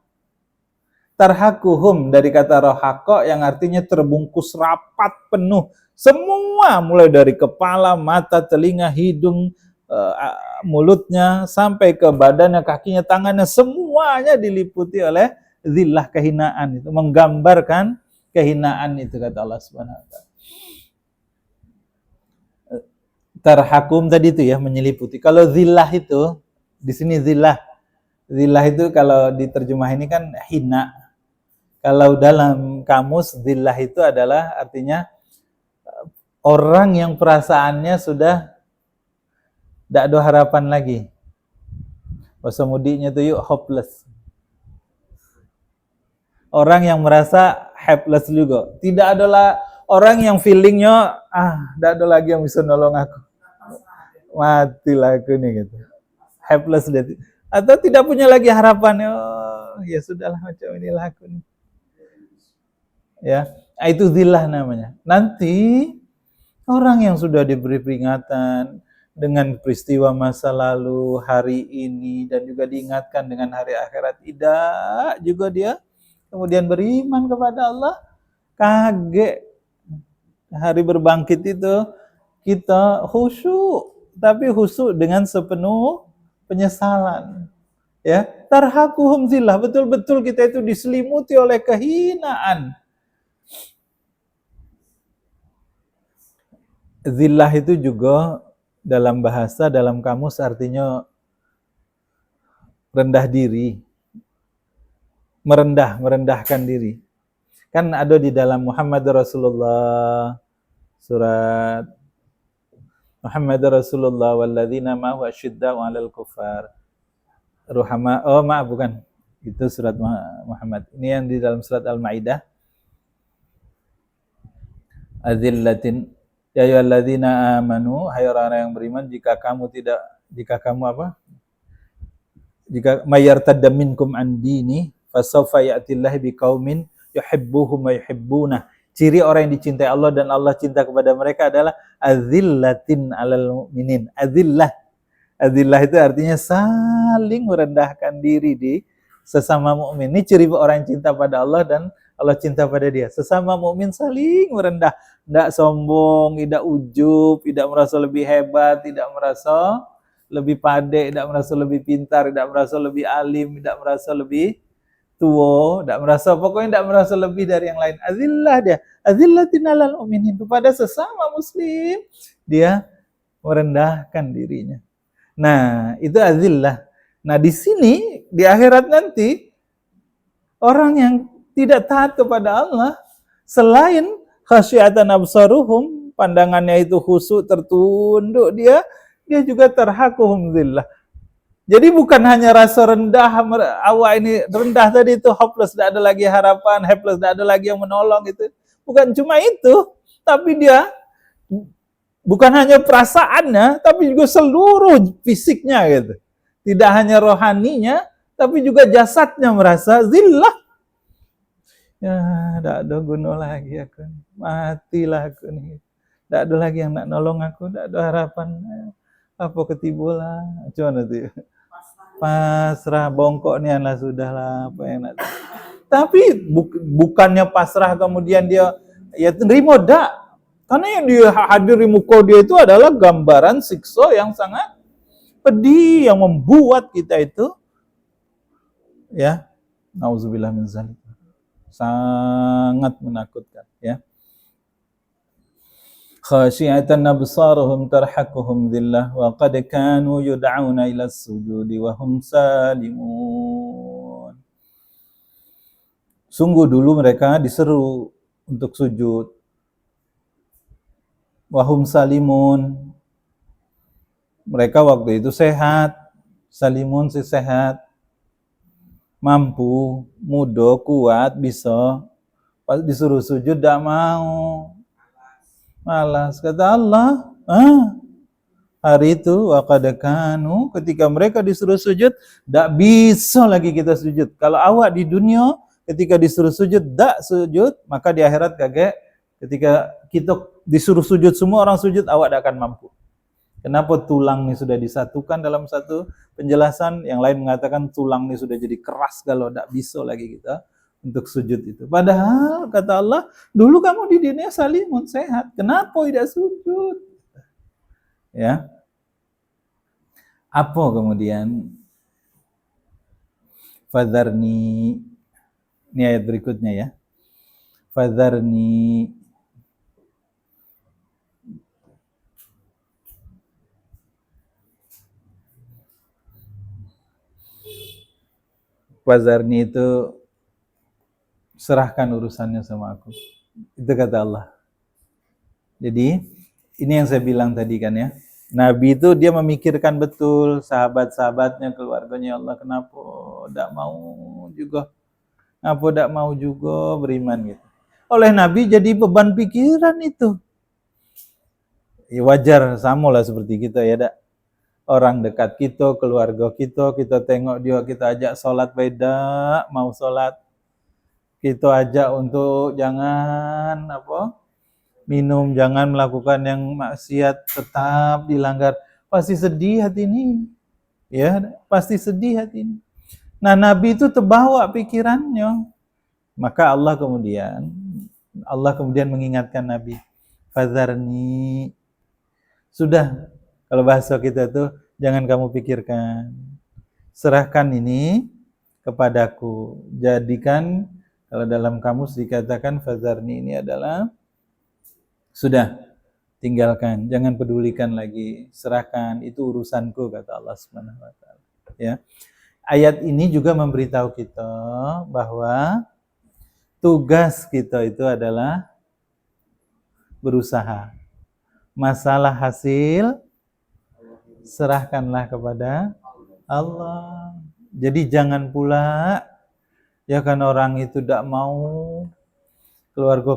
Tarhaquhum dari kata rohaqo yang artinya terbungkus rapat penuh. Semua mulai dari kepala, mata, telinga, hidung, mulutnya sampai ke badannya, kakinya, tangannya, semuanya diliputi oleh zillah, kehinaan. Itu menggambarkan kehinaan itu kata Allah Subhanahu wa taala. Tarhakum tadi itu ya, menyeliputi. Kalau zillah itu di sini zillah itu kalau diterjemah ini kan hina. Kalau dalam kamus zillah itu adalah artinya orang yang perasaannya sudah tidak ada harapan lagi. Bahasa mudiknya itu yuk hopeless. Orang yang merasa helpless juga. Tidak adalah orang yang feelingnya tidak ada lagi yang bisa nolong aku. Matilah aku nih gitu. Helpless dia. Atau tidak punya lagi harapan. Oh, ya sudahlah macam inilah aku nih. Ya, itu zillah namanya. Nanti orang yang sudah diberi peringatan dengan peristiwa masa lalu, hari ini, dan juga diingatkan dengan hari akhirat, tidak juga dia kemudian beriman kepada Allah, kaget. Hari berbangkit itu kita khusyuk, tapi khusyuk dengan sepenuh penyesalan. Ya, tarhaquhum zillah, betul-betul kita itu diselimuti oleh kehinaan. Zillah itu juga dalam bahasa, dalam kamus artinya rendah diri, merendahkan diri. Kan ada di dalam Muhammad Rasulullah, surat Muhammad Rasulullah walladzina ma'ahu asyidda'u 'alal kuffar. Maaf bukan. Itu surat Muhammad. Ini yang di dalam surat Al-Maidah. Adzillatin ya ayyuhalladzina amanu, hai orang-orang yang beriman, jika mayartadda minkum an dini fasawfa ya'tillahu biqaumin yuhibbuhum wa yuhibbuna. Ciri orang yang dicintai Allah dan Allah cinta kepada mereka adalah adzillatin 'alal mu'minin. Adillah itu artinya saling merendahkan diri di sesama mukmin. Ini ciri orang yang cinta pada Allah dan Allah cinta pada dia. Sesama mukmin saling merendah, tidak sombong, tidak ujub, tidak merasa lebih hebat, tidak merasa lebih pandai, tidak merasa lebih pintar, tidak merasa lebih alim, tidak merasa lebih tua, pokoknya tidak merasa lebih dari yang lain. Azillah dia, azillatin 'alal mu'minin, kepada sesama muslim dia merendahkan dirinya. Nah, itu azillah. Nah, di sini di akhirat nanti orang yang tidak taat kepada Allah, selain khasyatan absaruhum, pandangannya itu khusyuk, tertunduk, dia juga terhakuhum zillah. Jadi bukan hanya rasa rendah, awak ini rendah tadi itu hopeless, tidak ada lagi harapan, helpless, tidak ada lagi yang menolong itu. Bukan cuma itu, tapi dia bukan hanya perasaannya, tapi juga seluruh fisiknya gitu. Tidak hanya rohaninya, tapi juga jasadnya merasa zillah. Ya, tidak ada guna lagi aku. Matilah aku nih. Tidak ada lagi yang nak nolong aku, tidak ada harapan. Apa ketibulah. Cuma nanti pasrah, bongkok nih lah, sudahlah, apa yang nak. Tapi bukannya pasrah kemudian dia ya terima, dak. Karena yang dia hadir di muka dia itu adalah gambaran siksa yang sangat pedih, yang membuat kita itu ya, nauzubillah min dzalik, sangat menakutkan ya. Khasyi'atan absaruhum tarhaquhum dhillah wa qad kanu yud'auna ila sujudi wa hum salimun. Sungguh dulu mereka diseru untuk sujud, wahum salimun, mereka waktu itu sehat, salimun si sehat, mampu, muda, kuat, bisa. Pas disuruh sujud tidak mau, malas. Kata Allah, hari itu waqad kanu, ketika mereka disuruh sujud, tidak bisa lagi kita sujud. Kalau awak di dunia ketika disuruh sujud tidak sujud, maka di akhirat kaget. Ketika kita disuruh sujud, semua orang sujud, awak tidak akan mampu. Kenapa? Tulang ini sudah disatukan dalam satu penjelasan, yang lain mengatakan tulang ini sudah jadi keras kalau tidak bisa lagi kita untuk sujud itu. Padahal kata Allah, dulu kamu di dunia salimun, sehat, kenapa tidak sujud? Ya. Apa kemudian? Fadharni, ini ayat berikutnya ya. Fadharni itu serahkan urusannya sama aku. Itu kata Allah. Jadi ini yang saya bilang tadi kan ya. Nabi itu dia memikirkan betul sahabat-sahabatnya, keluarganya. Allah, kenapa tidak mau juga? Kenapa tidak mau juga beriman gitu? Oleh Nabi jadi beban pikiran itu. Ya wajar, sama lah seperti kita ya, dak. Orang dekat kita, keluarga kita tengok dia, kita ajak sholat beda, mau sholat, kita ajak untuk jangan minum, jangan melakukan yang maksiat, tetap dilanggar, pasti sedih hati ini, ya pasti sedih hati ini. Nah, Nabi itu terbawa pikirannya, maka Allah kemudian mengingatkan Nabi, fadharni, sudah. Kalau bahasa kita tuh, jangan kamu pikirkan. Serahkan ini kepadaku. Jadikan, kalau dalam kamus dikatakan fadharni ini adalah sudah. tinggalkan, jangan pedulikan lagi, serahkan, itu urusanku, kata Allah Subhanahu wa taala. Ya. Ayat ini juga memberitahu kita bahwa tugas kita itu adalah berusaha. Masalah hasil serahkanlah kepada Allah. Jadi jangan pula ya kan orang itu tidak mau, keluarga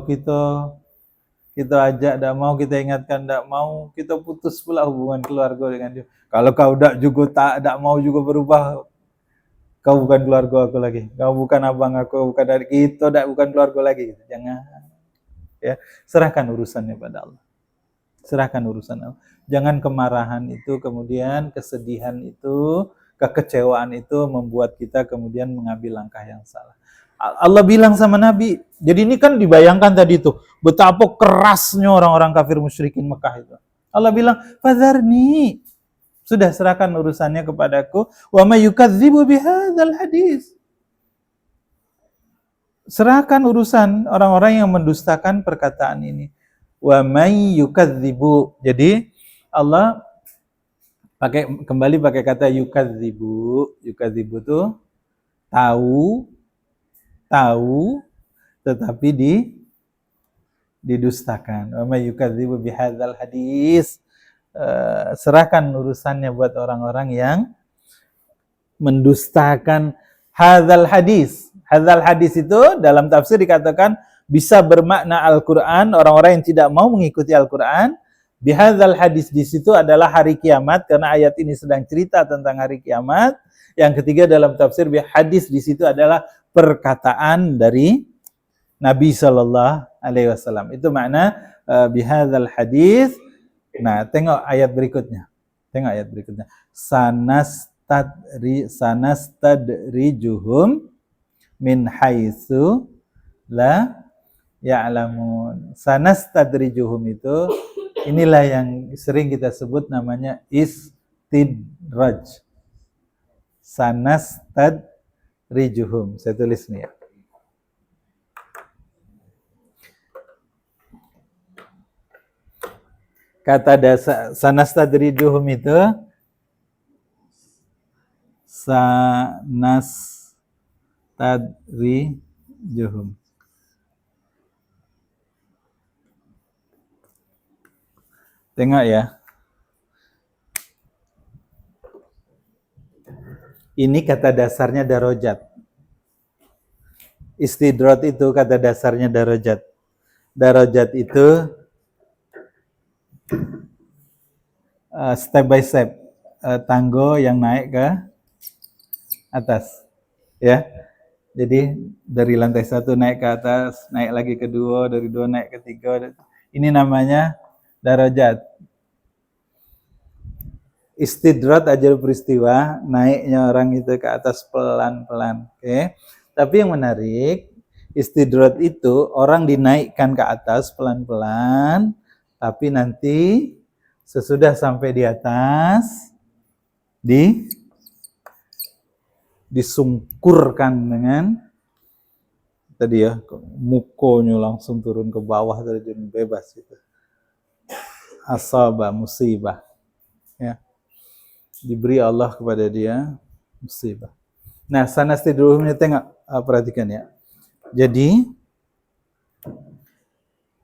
kita ajak tidak mau, kita ingatkan tidak mau, kita putus pula hubungan keluarga dengan dia. Kalau kau tidak mau juga berubah, kau bukan keluarga aku lagi, kau bukan abang aku, bukan dari kita, bukan keluarga lagi. Jangan, ya, serahkan urusannya pada Allah. Serahkan urusan Allah. Jangan kemarahan itu, kemudian kesedihan itu, kekecewaan itu membuat kita kemudian mengambil langkah yang salah. Allah bilang sama Nabi, jadi ini kan dibayangkan tadi itu, betapa kerasnya orang-orang kafir musyrikin Mekah itu. Allah bilang, fadharni, sudah serahkan urusannya kepadaku, wa may yukadzibu bihadzal hadis. Serahkan urusan orang-orang yang mendustakan perkataan ini. Wa may yukadzibu. Jadi Allah kembali pakai kata yukadzibu. Yukadzibu itu tahu tetapi didustakan. Wa may yukadzibu bihadzal hadis. Serahkan urusannya buat orang-orang yang mendustakan hadzal hadis. Hadzal hadis itu dalam tafsir dikatakan bisa bermakna Al-Qur'an, orang-orang yang tidak mau mengikuti Al-Qur'an. Bihadzal hadis di situ adalah hari kiamat, karena ayat ini sedang cerita tentang hari kiamat. Yang ketiga dalam tafsir hadis di situ adalah perkataan dari Nabi sallallahu alaihi wasallam. Itu makna bihadzal hadis. Nah, tengok ayat berikutnya. Sanastadrijuhum min haitsu la ya'lamun. Sanastadrijuhum itu inilah yang sering kita sebut namanya istidraj. Sanastadrijuhum. Saya tulis nih ya. Kata dasar sanastadrijuhum itu sanastadrijuhum. Tengok ya. Ini kata dasarnya darajat. Istidrat itu kata dasarnya darajat. Darajat itu step by step, tangga yang naik ke atas, ya. Jadi dari lantai 1 naik ke atas, naik lagi ke 2, dari 2 naik ke 3. Ini namanya darajat. Istidrat ajal peristiwa, naiknya orang itu ke atas pelan-pelan, oke. Tapi yang menarik, istidrat itu orang dinaikkan ke atas pelan-pelan, tapi nanti sesudah sampai di atas disungkurkan dengan tadi ya, mukonya langsung turun ke bawah, terjun bebas gitu. Asaba musibah, ya, diberi Allah kepada dia musibah. Nah, sanastadrijuhum, tengok, perhatikan ya. Jadi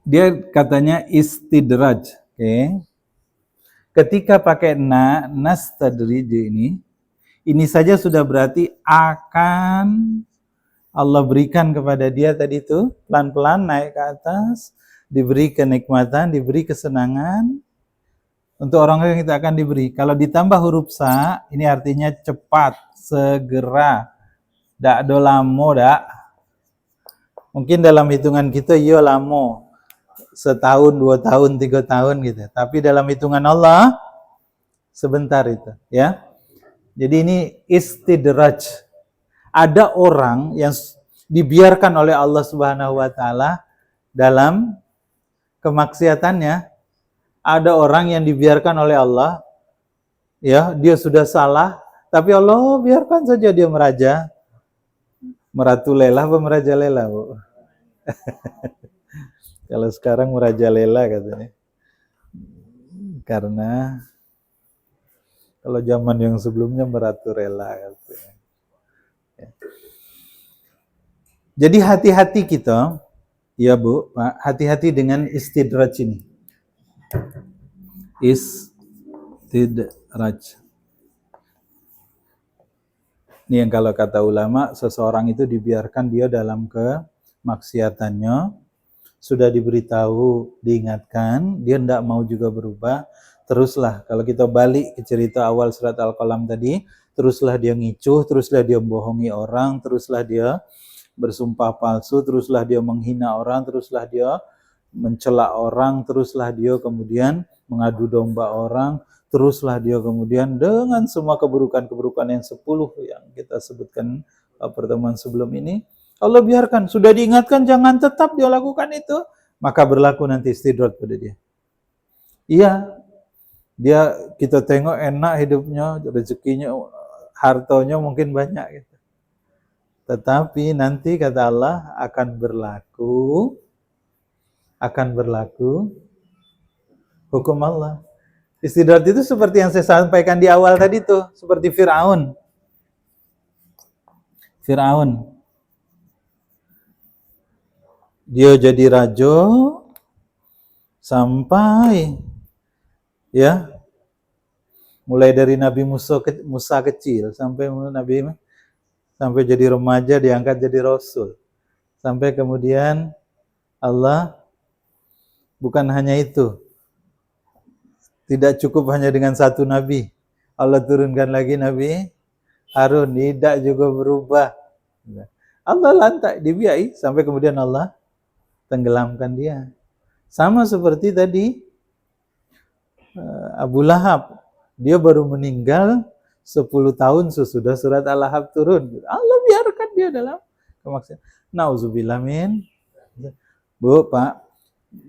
dia katanya istidraj, oke. Ketika pakai nastadrij ini saja sudah berarti akan Allah berikan kepada dia tadi itu pelan-pelan naik ke atas, diberi kenikmatan, diberi kesenangan. Untuk orang yang kita akan diberi. Kalau ditambah huruf sa, ini artinya cepat, segera, dak do lamo dak. Mungkin dalam hitungan kita yo lamo, setahun, 2 tahun, 3 tahun gitu. Tapi dalam hitungan Allah sebentar itu, ya. Jadi ini istidraj. Ada orang yang dibiarkan oleh Allah Subhanahu wa taala dalam kemaksiatannya. Ada orang yang dibiarkan oleh Allah, ya, dia sudah salah, tapi Allah biarkan saja dia meraja. Meratulela apa merajalela, Bu? Kalau sekarang merajalela katanya. Karena kalau zaman yang sebelumnya meratu rela gitu. Ya. Jadi hati-hati kita, ya Bu, Pak, hati-hati dengan istidraj ini. Istidraj. Ini yang kalau kata ulama, seseorang itu dibiarkan dia dalam kemaksiatannya, sudah diberitahu, diingatkan, dia tidak mau juga berubah, teruslah. Kalau kita balik ke cerita awal surat Al-Qalam tadi, teruslah dia ngicuh, teruslah dia membohongi orang, teruslah dia bersumpah palsu, teruslah dia menghina orang, teruslah dia mencela orang, teruslah dia kemudian mengadu domba orang, teruslah dia kemudian dengan semua keburukan-keburukan yang 10 yang kita sebutkan pertemuan sebelum ini, Allah biarkan, sudah diingatkan jangan tetap dia lakukan itu, maka berlaku nanti istidraj pada dia. Iya, dia kita tengok enak hidupnya, rezekinya, hartanya mungkin banyak gitu. Tetapi nanti kata Allah akan berlaku hukum Allah. Istidraj itu seperti yang saya sampaikan di awal tadi tuh, seperti Fir'aun. Dia jadi raja sampai ya mulai dari Nabi Musa kecil sampai jadi remaja diangkat jadi rasul. Sampai kemudian Allah bukan hanya itu. Tidak cukup hanya dengan satu nabi. Allah turunkan lagi Nabi Harun, tidak juga berubah. Allah lantak, dibiayai sampai kemudian Allah tenggelamkan dia. Sama seperti tadi Abu Lahab, dia baru meninggal 10 tahun sesudah surat Al-Lahab turun. Allah biarkan dia dalam kemaksiatan. Nauzubillah min. Bu, Pak,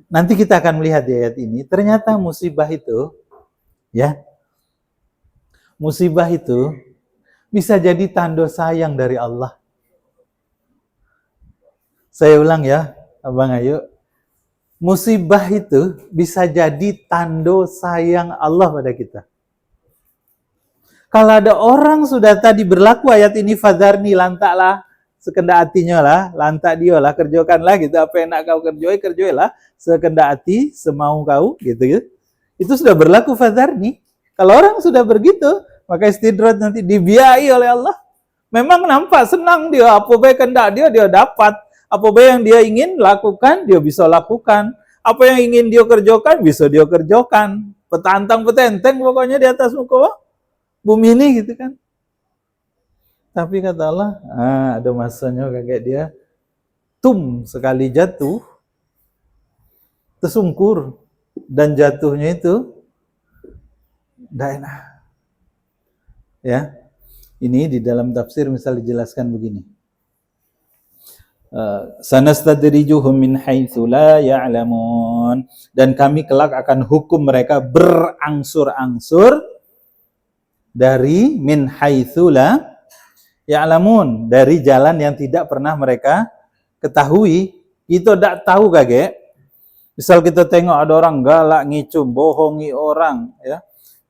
nanti kita akan melihat di ayat ini, ternyata musibah itu bisa jadi tanda sayang dari Allah. Saya ulang ya, Abang Ayu. Musibah itu bisa jadi tanda sayang Allah pada kita. Kalau ada orang sudah tadi berlaku ayat ini, fadharni, lantaklah sekendak hatinya lah, lantak dia lah, kerjakanlah gitu, apa yang nak kau kerjoilah, sekendak hati, semau kau, gitu. Itu sudah berlaku fadharni. Kalau orang sudah begitu, maka istidraj nanti dibiayai oleh Allah. Memang nampak senang dia, apa baik kendak dia dapat. Apa baik yang dia ingin lakukan, dia bisa lakukan. Apa yang ingin dia kerjakan, bisa dia kerjakan. Petantang-petenteng pokoknya di atas muka bumi ini gitu kan. Tapi kata Allah, ada masanya kayak dia sekali jatuh, tersungkur, dan jatuhnya itu tidak enak. Ya, ini di dalam tafsir misal dijelaskan begini. Sanastadrijuhum min haitsu la ya'lamun, dan kami kelak akan hukum mereka berangsur-angsur dari min haitsu la ya'lamun, dari jalan yang tidak pernah mereka ketahui. Kita tidak tahu kage. Misal kita tengok ada orang galak, ngicu, bohongi orang, ya,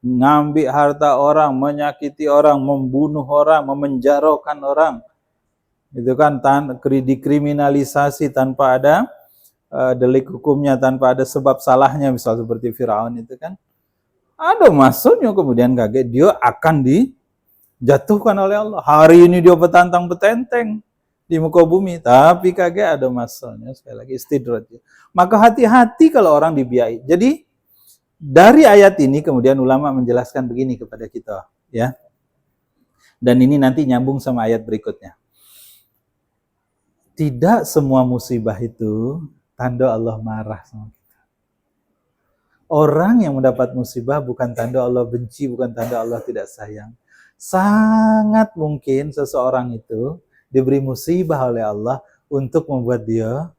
ngambil harta orang, menyakiti orang, membunuh orang, memenjarakan orang. Itu kan dikriminalisasi tanpa ada delik hukumnya, tanpa ada sebab salahnya, misal seperti Firaun itu kan. Ada maksudnya kemudian kaget dia akan dijatuhkan oleh Allah. Hari ini dia petantang-petenteng di muka bumi, tapi kaget ada maksudnya, sekali lagi istidraj. Maka hati-hati kalau orang dibiayai. Jadi dari ayat ini kemudian ulama menjelaskan begini kepada kita, ya. Dan ini nanti nyambung sama ayat berikutnya. Tidak semua musibah itu tanda Allah marah sama kita. Orang yang mendapat musibah bukan tanda Allah benci, bukan tanda Allah tidak sayang. Sangat mungkin seseorang itu diberi musibah oleh Allah untuk membuat dia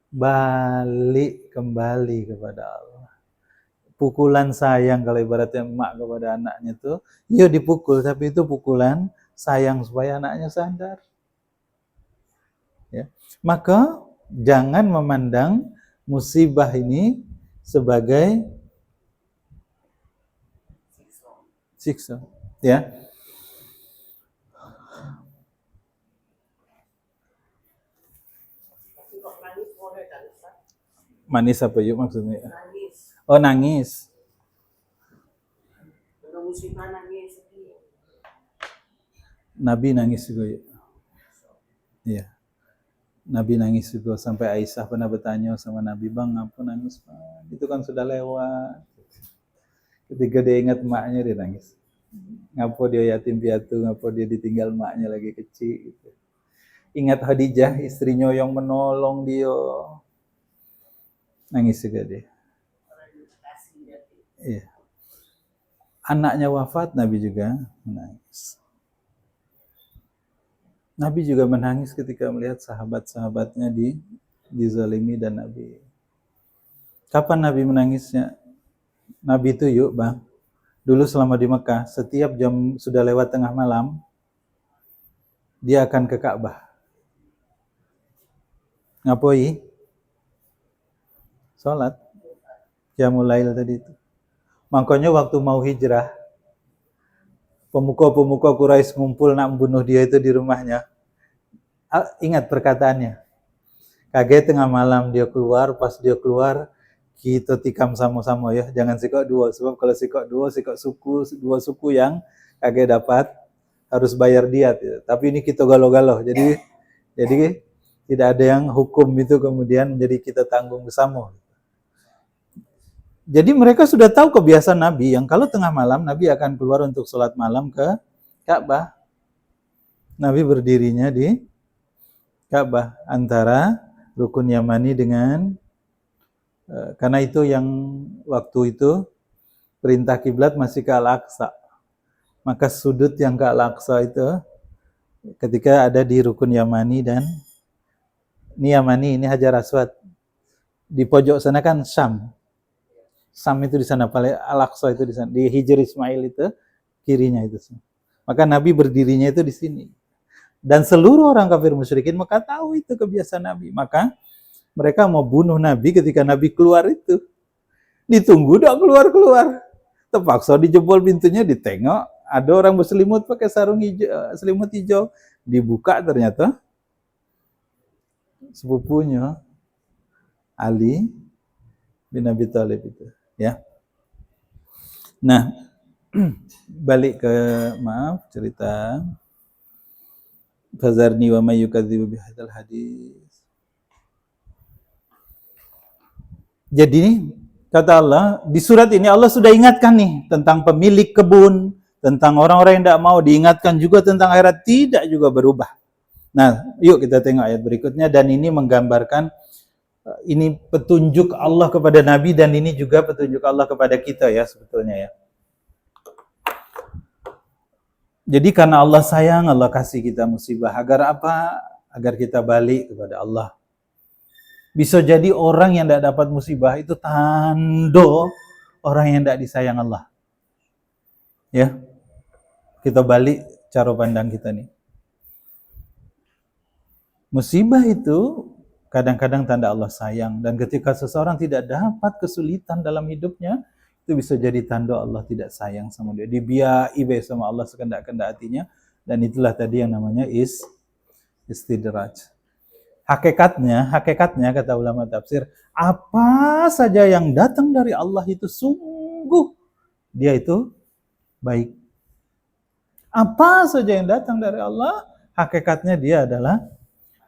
balik kembali kepada Allah. Pukulan sayang kalau ibaratnya emak kepada anaknya itu, dia dipukul, tapi itu pukulan sayang supaya anaknya sadar. Ya. Maka jangan memandang musibah ini sebagai siksa. Ya. Manis apa yuk maksudnya? Nangis. Oh, nangis. Kalau musibah nangis. Nabi nangis juga ya. Iya. Nabi nangis juga sampai Aisyah pernah bertanya sama Nabi, "Bang, apa nangis, Bang? Itu kan sudah lewat." Ketika dia ingat emaknya dia nangis. Ngapa dia yatim piatu, ngapa dia ditinggal emaknya lagi kecil gitu. Ingat Khadijah, istrinya yang menolong dia. Nangis juga dia. Iya. Anaknya wafat, Nabi juga menangis. Nabi juga menangis ketika melihat sahabat-sahabatnya dizalimi dan Nabi. Kapan Nabi menangisnya? Nabi itu yuk bang, dulu selama di Mekah, setiap jam sudah lewat tengah malam, dia akan ke Ka'bah. Ngapoi? Sholat. Qiyamul Lail tadi itu. Makanya waktu mau hijrah, pemuka-pemuka Quraisy ngumpul nak membunuh dia itu di rumahnya. Ingat perkataannya. Kaget tengah malam dia keluar, pas dia keluar, kita tikam sama-sama ya. Jangan sikok dua, sebab kalau sikok dua, sikok dua suku yang kaget dapat, harus bayar diat. Ya. Tapi ini kita galau-galau. Jadi tidak ada yang hukum itu kemudian menjadi kita tanggung bersama. Jadi mereka sudah tahu kebiasaan Nabi yang kalau tengah malam Nabi akan keluar untuk sholat malam ke Ka'bah. Nabi berdirinya di Ka'bah antara Rukun Yamani dengan karena itu yang waktu itu perintah kiblat masih ke Al-Aqsa. Maka sudut yang ke Al-Aqsa itu ketika ada di Rukun Yamani dan ini Yamani, ini Hajar Aswad. Di pojok sana kan Syam. Syam itu di sana, paling Al-Aqsa itu di sana. Di Hijr Ismail itu kirinya itu. Maka Nabi berdirinya itu di sini. Dan seluruh orang kafir musyrikin maka tahu itu kebiasaan Nabi. Maka mereka mau bunuh Nabi ketika Nabi keluar itu. Ditunggu udah keluar-keluar. Terpaksa dijebol pintunya, ditengok. Ada orang berselimut pakai sarung hijau, selimut hijau. Dibuka ternyata sepupunya Ali bin Abi Thalib itu. Ya. Nah, balik ke cerita Fazarni wa may yukadzibu bihadzal hadis. Jadi kata Allah, di surat ini Allah sudah ingatkan nih tentang pemilik kebun, tentang orang-orang yang tidak mau, diingatkan juga tentang akhirat, tidak juga berubah. Nah, yuk kita tengok ayat berikutnya, dan ini menggambarkan ini petunjuk Allah kepada Nabi dan ini juga petunjuk Allah kepada kita ya sebetulnya ya. Jadi karena Allah sayang, Allah kasih kita musibah. Agar apa? Agar kita balik kepada Allah. Bisa jadi orang yang tidak dapat musibah itu tando orang yang tidak disayang Allah. Ya, kita balik cara pandang kita nih. Musibah itu kadang-kadang tanda Allah sayang. Dan ketika seseorang tidak dapat kesulitan dalam hidupnya, itu bisa jadi tanda Allah tidak sayang sama dia. Dibiayai sama Allah sekendak-kendak hatinya. Dan itulah tadi yang namanya istidraj. Hakikatnya kata ulama tafsir, apa saja yang datang dari Allah itu sungguh dia itu baik. Apa saja yang datang dari Allah, hakikatnya dia adalah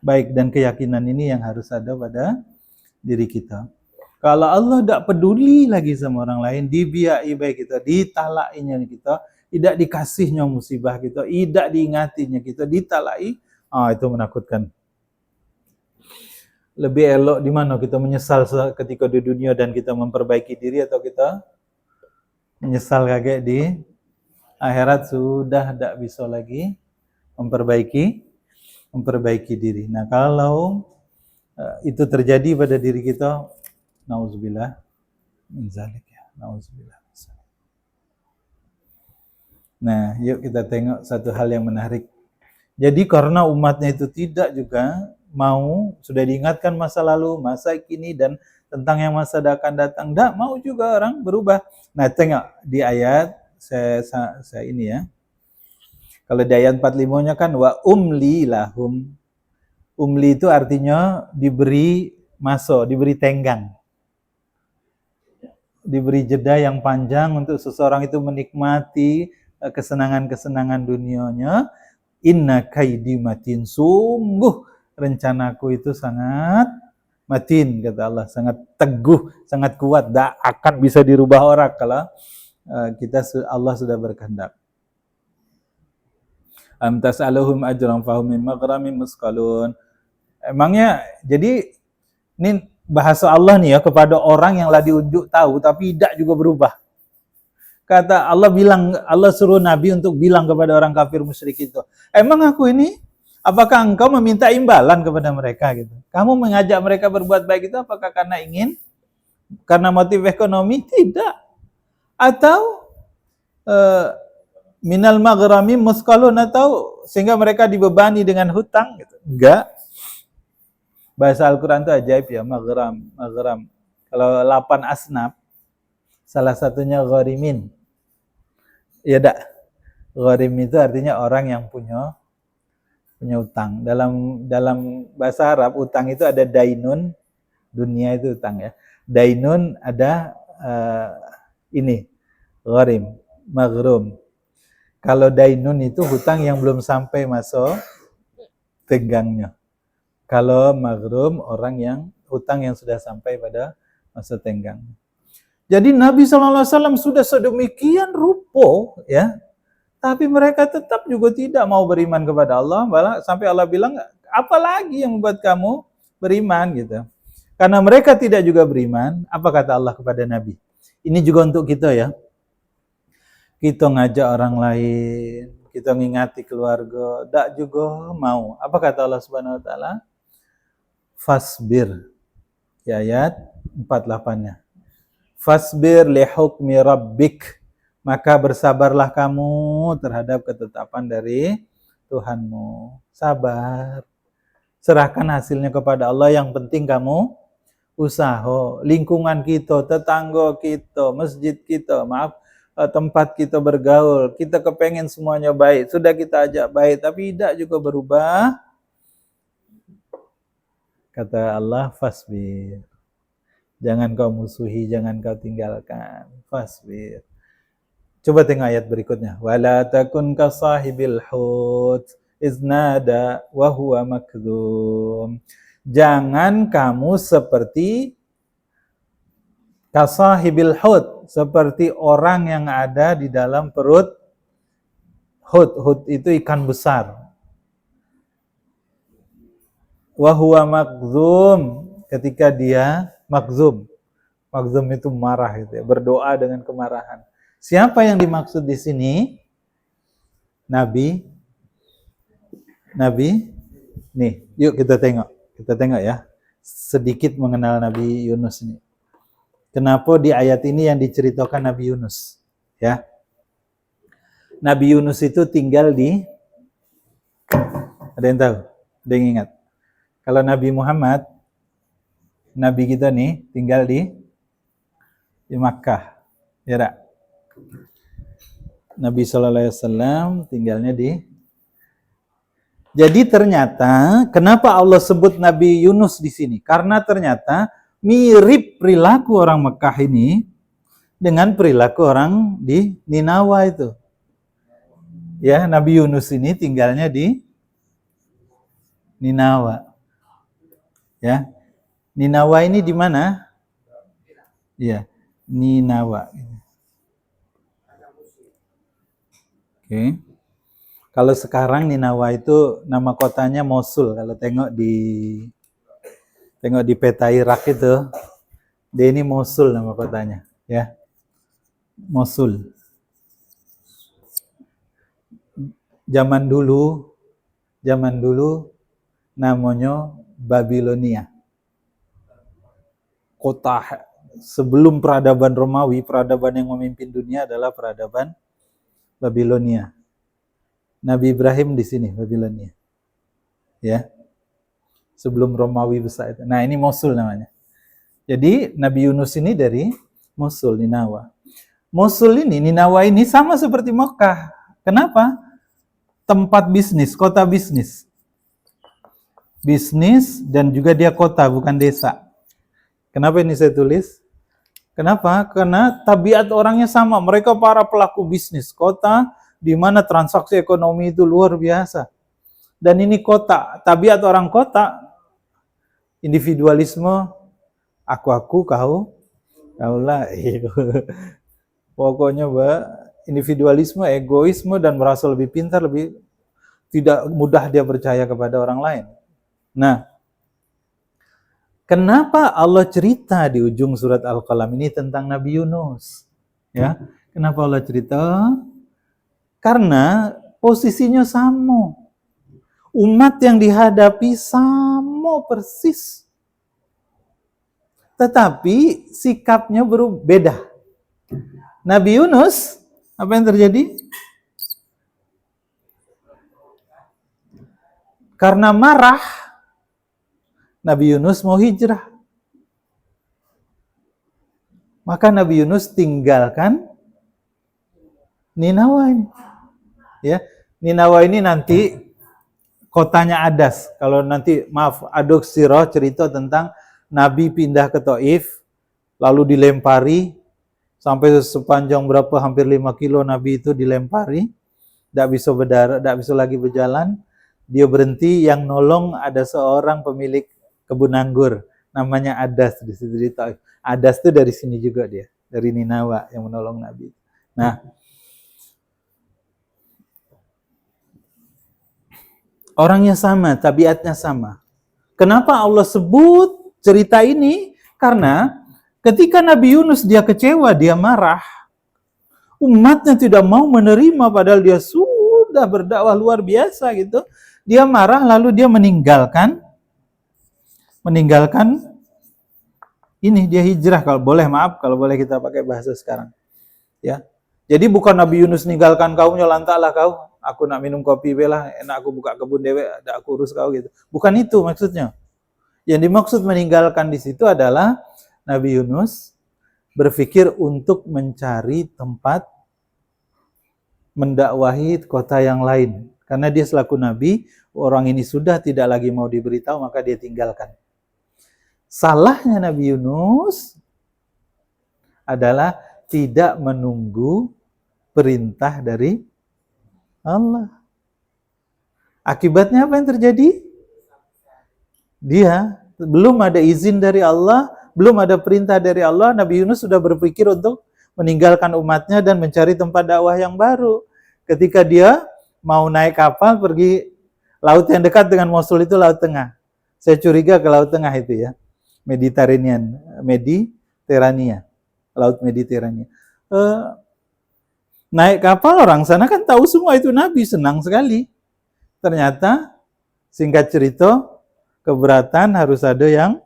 baik, dan keyakinan ini yang harus ada pada diri kita. Kalau Allah tidak peduli lagi sama orang lain, dibiayai baik kita, ditalainya kita, tidak dikasihnya musibah kita, tidak diingatinya kita, ditalai, itu menakutkan. Lebih elok di mana kita menyesal ketika di dunia dan kita memperbaiki diri, atau kita menyesal kaget di akhirat sudah tidak bisa lagi memperbaiki diri. Nah, kalau itu terjadi pada diri kita, nauzubillah min zalik ya, nauzubillah. Nah, yuk kita tengok satu hal yang menarik. Jadi karena umatnya itu tidak juga mau, sudah diingatkan masa lalu, masa kini, dan tentang yang masa akan datang, tidak mau juga orang berubah. Nah, tengok di ayat saya ini ya. Kalau di ayat 45-nya kan wa umli lahum. Umli itu artinya diberi maso, diberi tenggang. Diberi jeda yang panjang untuk seseorang itu menikmati kesenangan-kesenangan dunianya. Inna kaidi matin, sungguh rencanaku itu sangat matin, kata Allah, sangat teguh, sangat kuat, tak akan bisa dirubah orang kalau Allah sudah berkehendak. Am tas'aluhum ajran fahum min maghramin musqalun. Emangnya jadi ini bahasa Allah nih ya kepada orang yang lah diunjuk tahu tapi tidak juga berubah. Kata Allah bilang, Allah suruh Nabi untuk bilang kepada orang kafir musyrik itu, emang aku ini, apakah engkau meminta imbalan kepada mereka gitu? Kamu mengajak mereka berbuat baik itu apakah karena ingin, karena motif ekonomi? Tidak. Atau minal maghrami musqalun, atau sehingga mereka dibebani dengan hutang gitu. Enggak. Bahasa Al-Quran itu ajaib ya, maghram. Kalau 8 asnaf, salah satunya gharimin. Ya dak. Gharim itu artinya orang yang punya utang. Dalam bahasa Arab, utang itu ada dainun, dunia itu utang ya. Dainun ada ini, gharim, maghrum. Kalau dainun itu hutang yang belum sampai masuk tenggangnya. Kalau maghrum orang yang hutang yang sudah sampai pada masa tenggang. Jadi Nabi SAW sudah sedemikian rupa ya, tapi mereka tetap juga tidak mau beriman kepada Allah. Malah sampai Allah bilang, apalagi yang membuat kamu beriman gitu. Karena mereka tidak juga beriman, apa kata Allah kepada Nabi? Ini juga untuk kita ya. Kita ngajak orang lain, kita ngingati keluarga, tak juga mau. Apa kata Allah Subhanahu wa taala? Fasbir. Ya, ayat 48-nya. Fasbir li hukmi rabbik. Maka bersabarlah kamu terhadap ketetapan dari Tuhanmu. Sabar. Serahkan hasilnya kepada Allah, yang penting kamu usaha. Lingkungan kita, tetangga kita, masjid kita, tempat kita bergaul, kita kepengen semuanya baik, sudah kita ajak baik, tapi tidak juga berubah. Kata Allah, fasbir. Jangan kau musuhi, jangan kau tinggalkan. Fasbir. Coba tengok ayat berikutnya. Wala takun ka sahibil hut iznada wa huwa makdzum. Jangan kamu seperti kasahibil hut, seperti orang yang ada di dalam perut hut. Hut itu ikan besar. Wa huwa makdzum, ketika dia makzum. Makzum itu marah gitu ya, berdoa dengan kemarahan. Siapa yang dimaksud di sini? Nabi. Nih, yuk kita tengok ya. Sedikit mengenal Nabi Yunus ini. Kenapa di ayat ini yang diceritakan Nabi Yunus? Ya. Nabi Yunus itu tinggal di, ada yang tahu? Ada yang ingat? Kalau Nabi Muhammad, Nabi kita nih tinggal di Makkah. Ya tak? Nabi SAW tinggalnya di. Jadi ternyata kenapa Allah sebut Nabi Yunus di sini? Karena ternyata mirip perilaku orang Mekah ini dengan perilaku orang di Ninawa itu. Ya, Nabi Yunus ini tinggalnya di Ninawa. Ya. Ninawa ini di mana? Ya, Ninawa. Oke. Kalau sekarang Ninawa itu nama kotanya Mosul. Kalau tengok di peta Irak itu, dia ini Mosul nama kotanya, ya. Mosul. Zaman dulu namanya Babilonia. Kota sebelum peradaban Romawi, peradaban yang memimpin dunia adalah peradaban Babilonia. Nabi Ibrahim di sini, Babilonia. Ya. Sebelum Romawi besar itu. Nah, ini Mosul namanya. Jadi Nabi Yunus ini dari Mosul, Ninawa. Mosul ini, Ninawa ini sama seperti Mekah. Kenapa? Tempat bisnis, kota bisnis. Bisnis dan juga dia kota, bukan desa. Kenapa ini saya tulis? Kenapa? Karena tabiat orangnya sama. Mereka para pelaku bisnis. Kota di mana transaksi ekonomi itu luar biasa. Dan ini kota. Tabiat orang kota, individualisme, aku, kaulah. Pokoknya individualisme, egoisme, dan merasa lebih pintar, lebih tidak mudah dia percaya kepada orang lain. Nah, kenapa Allah cerita di ujung surat Al-Qalam ini tentang Nabi Yunus? Ya, kenapa Allah cerita? Karena posisinya sama. Umat yang dihadapi sama persis. Tetapi sikapnya berbeda. Nabi Yunus, apa yang terjadi? Karena marah, Nabi Yunus mau hijrah. Maka Nabi Yunus tinggalkan Ninawa ini. Ya, Ninawa ini nanti kotanya Adas. Kalau nanti, Aduk Sirah cerita tentang Nabi pindah ke Taif, lalu dilempari, sampai sepanjang berapa, hampir 5 kilo Nabi itu dilempari, tidak bisa berdarat, tidak bisa lagi berjalan. Dia berhenti, yang nolong ada seorang pemilik kebun anggur, namanya Adas di situ di Taif. Adas itu dari sini juga dia, dari Ninawa yang menolong Nabi. Nah, orangnya sama, tabiatnya sama. Kenapa Allah sebut cerita ini? Karena ketika Nabi Yunus dia kecewa, dia marah, umatnya tidak mau menerima padahal dia sudah berdakwah luar biasa gitu. Dia marah, lalu dia meninggalkan ini, dia hijrah, kalau boleh, kalau boleh kita pakai bahasa sekarang. Ya. Jadi bukan Nabi Yunus meninggalkan kaumnya, lantaklah kau, aku nak minum kopi belah, enak aku buka kebun dewe, ada aku urus kau gitu. Bukan itu maksudnya. Yang dimaksud meninggalkan di situ adalah Nabi Yunus berpikir untuk mencari tempat mendakwahi kota yang lain. Karena dia selaku Nabi, orang ini sudah tidak lagi mau diberitahu, maka dia tinggalkan. Salahnya Nabi Yunus adalah tidak menunggu perintah dari Allah. Akibatnya apa yang terjadi? Dia belum ada izin dari Allah, belum ada perintah dari Allah, Nabi Yunus sudah berpikir untuk meninggalkan umatnya dan mencari tempat dakwah yang baru. Ketika dia mau naik kapal pergi laut yang dekat dengan Mosul itu Laut Tengah. Saya curiga ke Laut Tengah itu ya. Mediterania, Laut Mediterania. Naik kapal, orang sana kan tahu semua itu Nabi, senang sekali. Ternyata singkat cerita, keberatan harus ada yang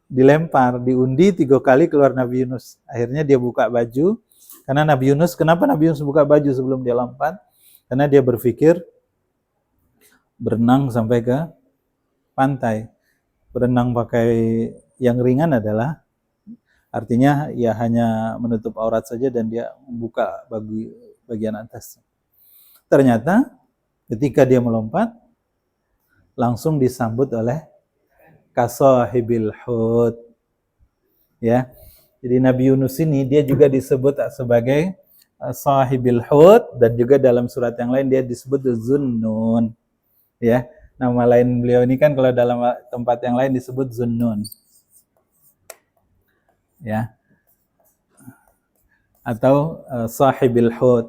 dilempar, diundi 3 kali keluar Nabi Yunus. Akhirnya dia buka baju. Karena Nabi Yunus, kenapa Nabi Yunus buka baju sebelum dia lompat? Karena dia berpikir berenang sampai ke pantai. Berenang pakai yang ringan adalah artinya ya hanya menutup aurat saja dan dia membuka bagian atas. Ternyata ketika dia melompat langsung disambut oleh kasahibil hut. Ya. Jadi Nabi Yunus ini dia juga disebut sebagai sahibil hut, dan juga dalam surat yang lain dia disebut Zunnun. Ya. Nama lain beliau ini kan kalau dalam tempat yang lain disebut Zunnun. Ya. Atau sahibil hut.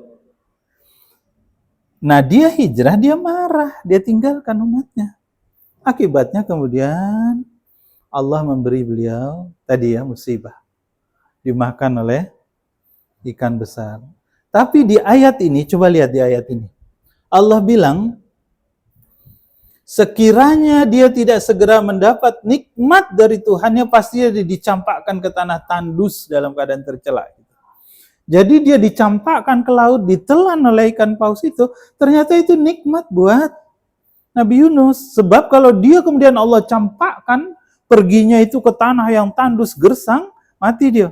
Nah, dia hijrah, dia marah, dia tinggalkan umatnya. Akibatnya kemudian Allah memberi beliau tadi ya musibah. Dimakan oleh ikan besar. Tapi di ayat ini, coba lihat di ayat ini. Allah bilang, sekiranya dia tidak segera mendapat nikmat dari Tuhannya, pasti dia dicampakkan ke tanah tandus dalam keadaan tercela. Jadi dia dicampakkan ke laut, ditelan oleh ikan paus itu, ternyata itu nikmat buat Nabi Yunus. Sebab kalau dia kemudian Allah campakkan, perginya itu ke tanah yang tandus gersang, mati dia.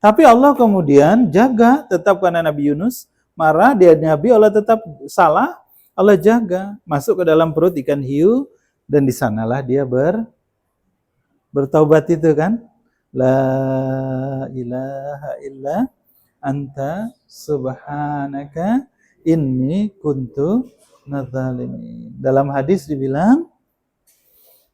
Tapi Allah kemudian jaga tetap karena Nabi Yunus marah, dia Nabi, Allah tetap salah, Allah jaga. Masuk ke dalam perut ikan hiu dan di sanalah dia bertaubat itu kan. La ilaha illa anta subhanaka inni kuntu minadz-dzalimin. Dalam hadis dibilang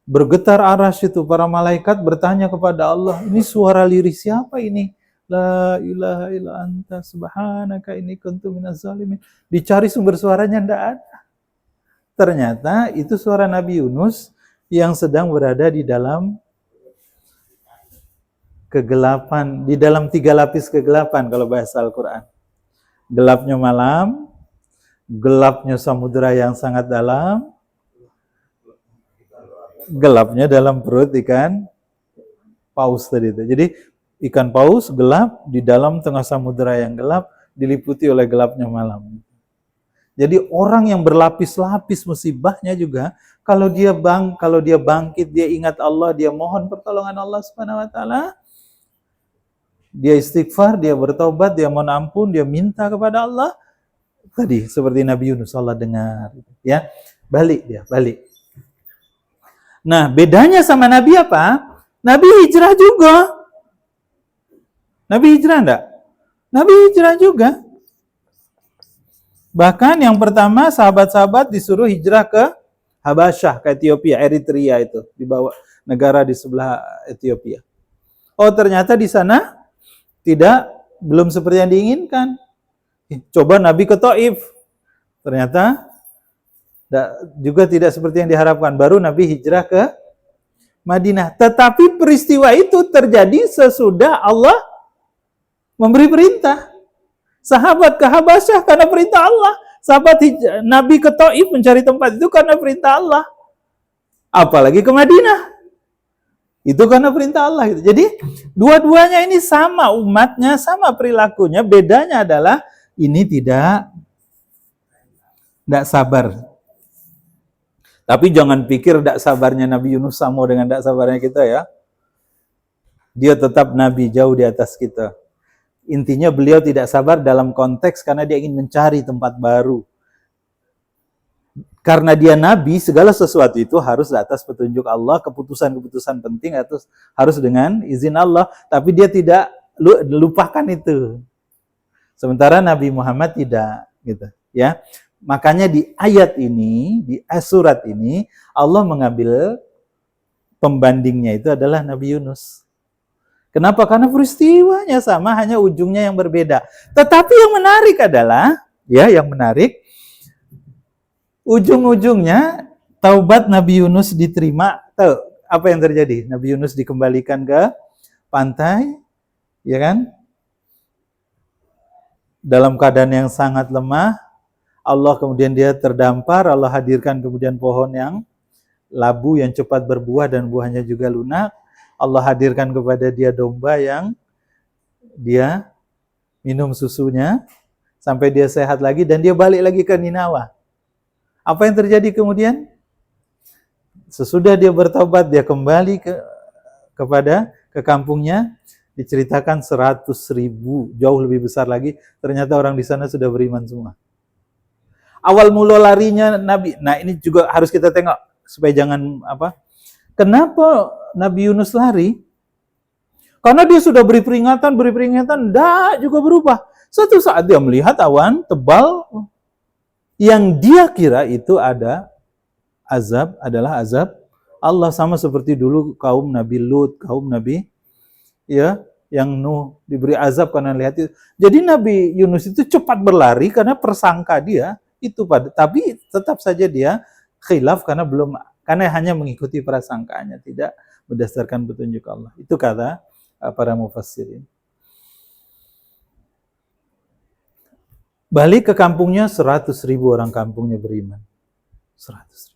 bergetar arasy itu, para malaikat bertanya kepada Allah, ini suara lirih siapa ini? La ilaha illa anta subhanaka inni kuntu minadz-dzalimin. Dicari sumber suaranya, enggak ada. Ternyata itu suara Nabi Yunus yang sedang berada di dalam kegelapan, di dalam 3 lapis kegelapan kalau bahasa Al-Quran. Gelapnya malam, gelapnya samudera yang sangat dalam, gelapnya dalam perut ikan paus tadi itu. Jadi ikan paus gelap di dalam tengah samudera yang gelap, diliputi oleh gelapnya malam. Jadi orang yang berlapis-lapis musibahnya juga, kalau dia bangkit, dia ingat Allah, dia mohon pertolongan Allah Subhanahu wa taala, dia istighfar, dia bertobat, dia mohon ampun, dia minta kepada Allah. Tadi seperti Nabi Yunus, Allah dengar, ya. Balik. Nah, bedanya sama Nabi apa? Nabi hijrah juga. Nabi hijrah enggak? Nabi hijrah juga. Bahkan yang pertama sahabat-sahabat disuruh hijrah ke Habasyah, ke Ethiopia, Eritrea itu, di bawah negara di sebelah Ethiopia. Oh, ternyata di sana belum seperti yang diinginkan. Coba Nabi ke Taif, ternyata juga tidak seperti yang diharapkan. Baru Nabi hijrah ke Madinah. Tetapi peristiwa itu terjadi sesudah Allah memberi perintah. Sahabat ke Habasyah karena perintah Allah. Nabi ke Taif mencari tempat itu karena perintah Allah. Apalagi ke Madinah. Itu karena perintah Allah. Jadi dua-duanya ini sama umatnya, sama perilakunya. Bedanya adalah ini tidak sabar. Tapi jangan pikir tidak sabarnya Nabi Yunus sama dengan tidak sabarnya kita ya. Dia tetap Nabi, jauh di atas kita. Intinya beliau tidak sabar dalam konteks karena dia ingin mencari tempat baru. Karena dia Nabi, segala sesuatu itu harus di atas petunjuk Allah, keputusan-keputusan penting harus dengan izin Allah. Tapi dia tidak lupakan itu. Sementara Nabi Muhammad tidak, gitu ya. Makanya di ayat ini, di surat ini, Allah mengambil pembandingnya itu adalah Nabi Yunus. Kenapa? Karena peristiwanya sama, hanya ujungnya yang berbeda. Tetapi yang menarik adalah, ujung-ujungnya taubat Nabi Yunus diterima. Tahu apa yang terjadi? Nabi Yunus dikembalikan ke pantai, ya kan? Dalam keadaan yang sangat lemah, Allah kemudian dia terdampar, Allah hadirkan kemudian pohon yang labu yang cepat berbuah dan buahnya juga lunak. Allah hadirkan kepada dia domba yang dia minum susunya sampai dia sehat lagi dan dia balik lagi ke Ninawa. Apa yang terjadi kemudian? Sesudah dia bertobat, dia kembali ke kampungnya, diceritakan 100.000, jauh lebih besar lagi. Ternyata orang di sana sudah beriman semua. Awal mula larinya Nabi. Nah, ini juga harus kita tengok supaya jangan Kenapa Nabi Yunus lari? Karena dia sudah beri peringatan, enggak juga berubah. Suatu saat dia melihat awan tebal yang dia kira itu adalah azab Allah, sama seperti dulu kaum Nabi Lut, kaum Nabi yang Nuh diberi azab karena lihat itu. Jadi Nabi Yunus itu cepat berlari karena persangka dia itu tapi tetap saja dia khilaf karena hanya mengikuti prasangkaannya, tidak berdasarkan petunjuk Allah. Itu kata para mufassirin. Balik ke kampungnya, 100.000 orang kampungnya beriman. 100.000.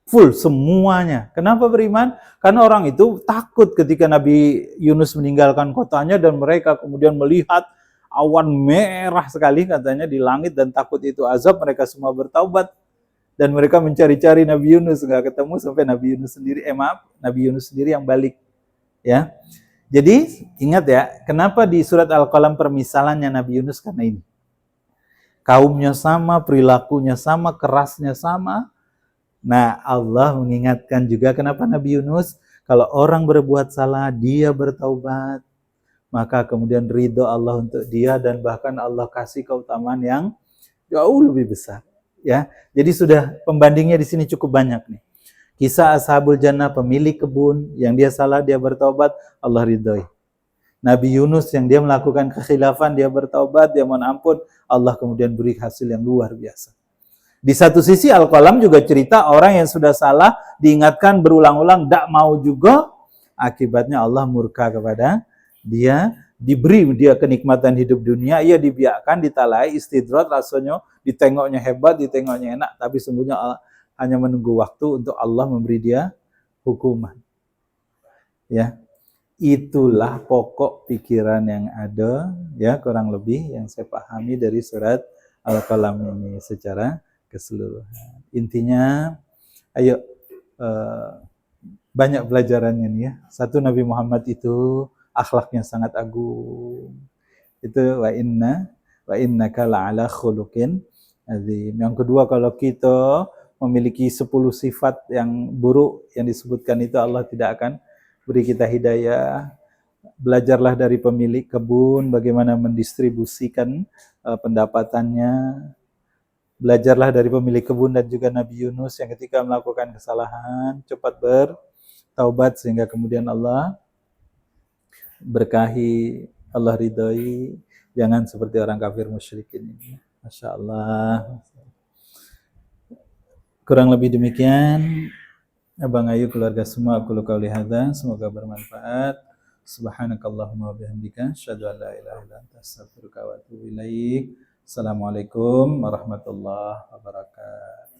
Full semuanya. Kenapa beriman? Karena orang itu takut ketika Nabi Yunus meninggalkan kotanya dan mereka kemudian melihat awan merah sekali katanya di langit dan takut itu azab. Mereka semua bertaubat dan mereka mencari-cari Nabi Yunus, nggak ketemu sampai Nabi Yunus sendiri yang balik. Ya, Jadi ingat ya, kenapa di surat Al-Qalam permisalannya Nabi Yunus karena ini. Kaumnya sama, perilakunya sama, kerasnya sama. Nah, Allah mengingatkan juga kenapa Nabi Yunus, kalau orang berbuat salah, dia bertaubat, maka kemudian ridho Allah untuk dia dan bahkan Allah kasih keutamaan yang jauh lebih besar. Ya, jadi sudah pembandingnya di sini cukup banyak nih. Kisah Ashabul Jannah, pemilik kebun, yang dia salah, dia bertaubat, Allah ridhoi. Nabi Yunus yang dia melakukan kekhilafan, dia bertaubat, dia mohon ampun, Allah kemudian beri hasil yang luar biasa. Di satu sisi Al-Qalam juga cerita orang yang sudah salah, diingatkan berulang-ulang, tidak mau juga, akibatnya Allah murka kepada dia, diberi dia kenikmatan hidup dunia, ia dibiarkan, ditalai, istidrat, rasanya ditengoknya hebat, ditengoknya enak, tapi sungguhnya hanya menunggu waktu untuk Allah memberi dia hukuman. Ya, itulah pokok pikiran yang ada, ya kurang lebih yang saya pahami dari surat Al-Qalam ini secara keseluruhan. Intinya, ayo banyak pelajarannya nih ya. Satu, Nabi Muhammad itu akhlaknya sangat agung. Itu wa innaka la'ala khuluqin azim. Yang kedua, kalau kita memiliki 10 sifat yang buruk yang disebutkan itu, Allah tidak akan beri kita hidayah. Belajarlah dari pemilik kebun bagaimana mendistribusikan pendapatannya. Belajarlah dari pemilik kebun dan juga Nabi Yunus yang ketika melakukan kesalahan cepat bertaubat sehingga kemudian Allah berkahi, Allah ridhoi. Jangan seperti orang kafir musyrikin ini. Masya Allah. Kurang lebih demikian. Abang Ayu, keluarga semua, aku qauli hadza, semoga bermanfaat. Subhanakallahumma wa bihamdika, asyhadu an la ilaha illa anta, astaghfiruka wa atubu ilaik. Assalamualaikum warahmatullahi wabarakatuh.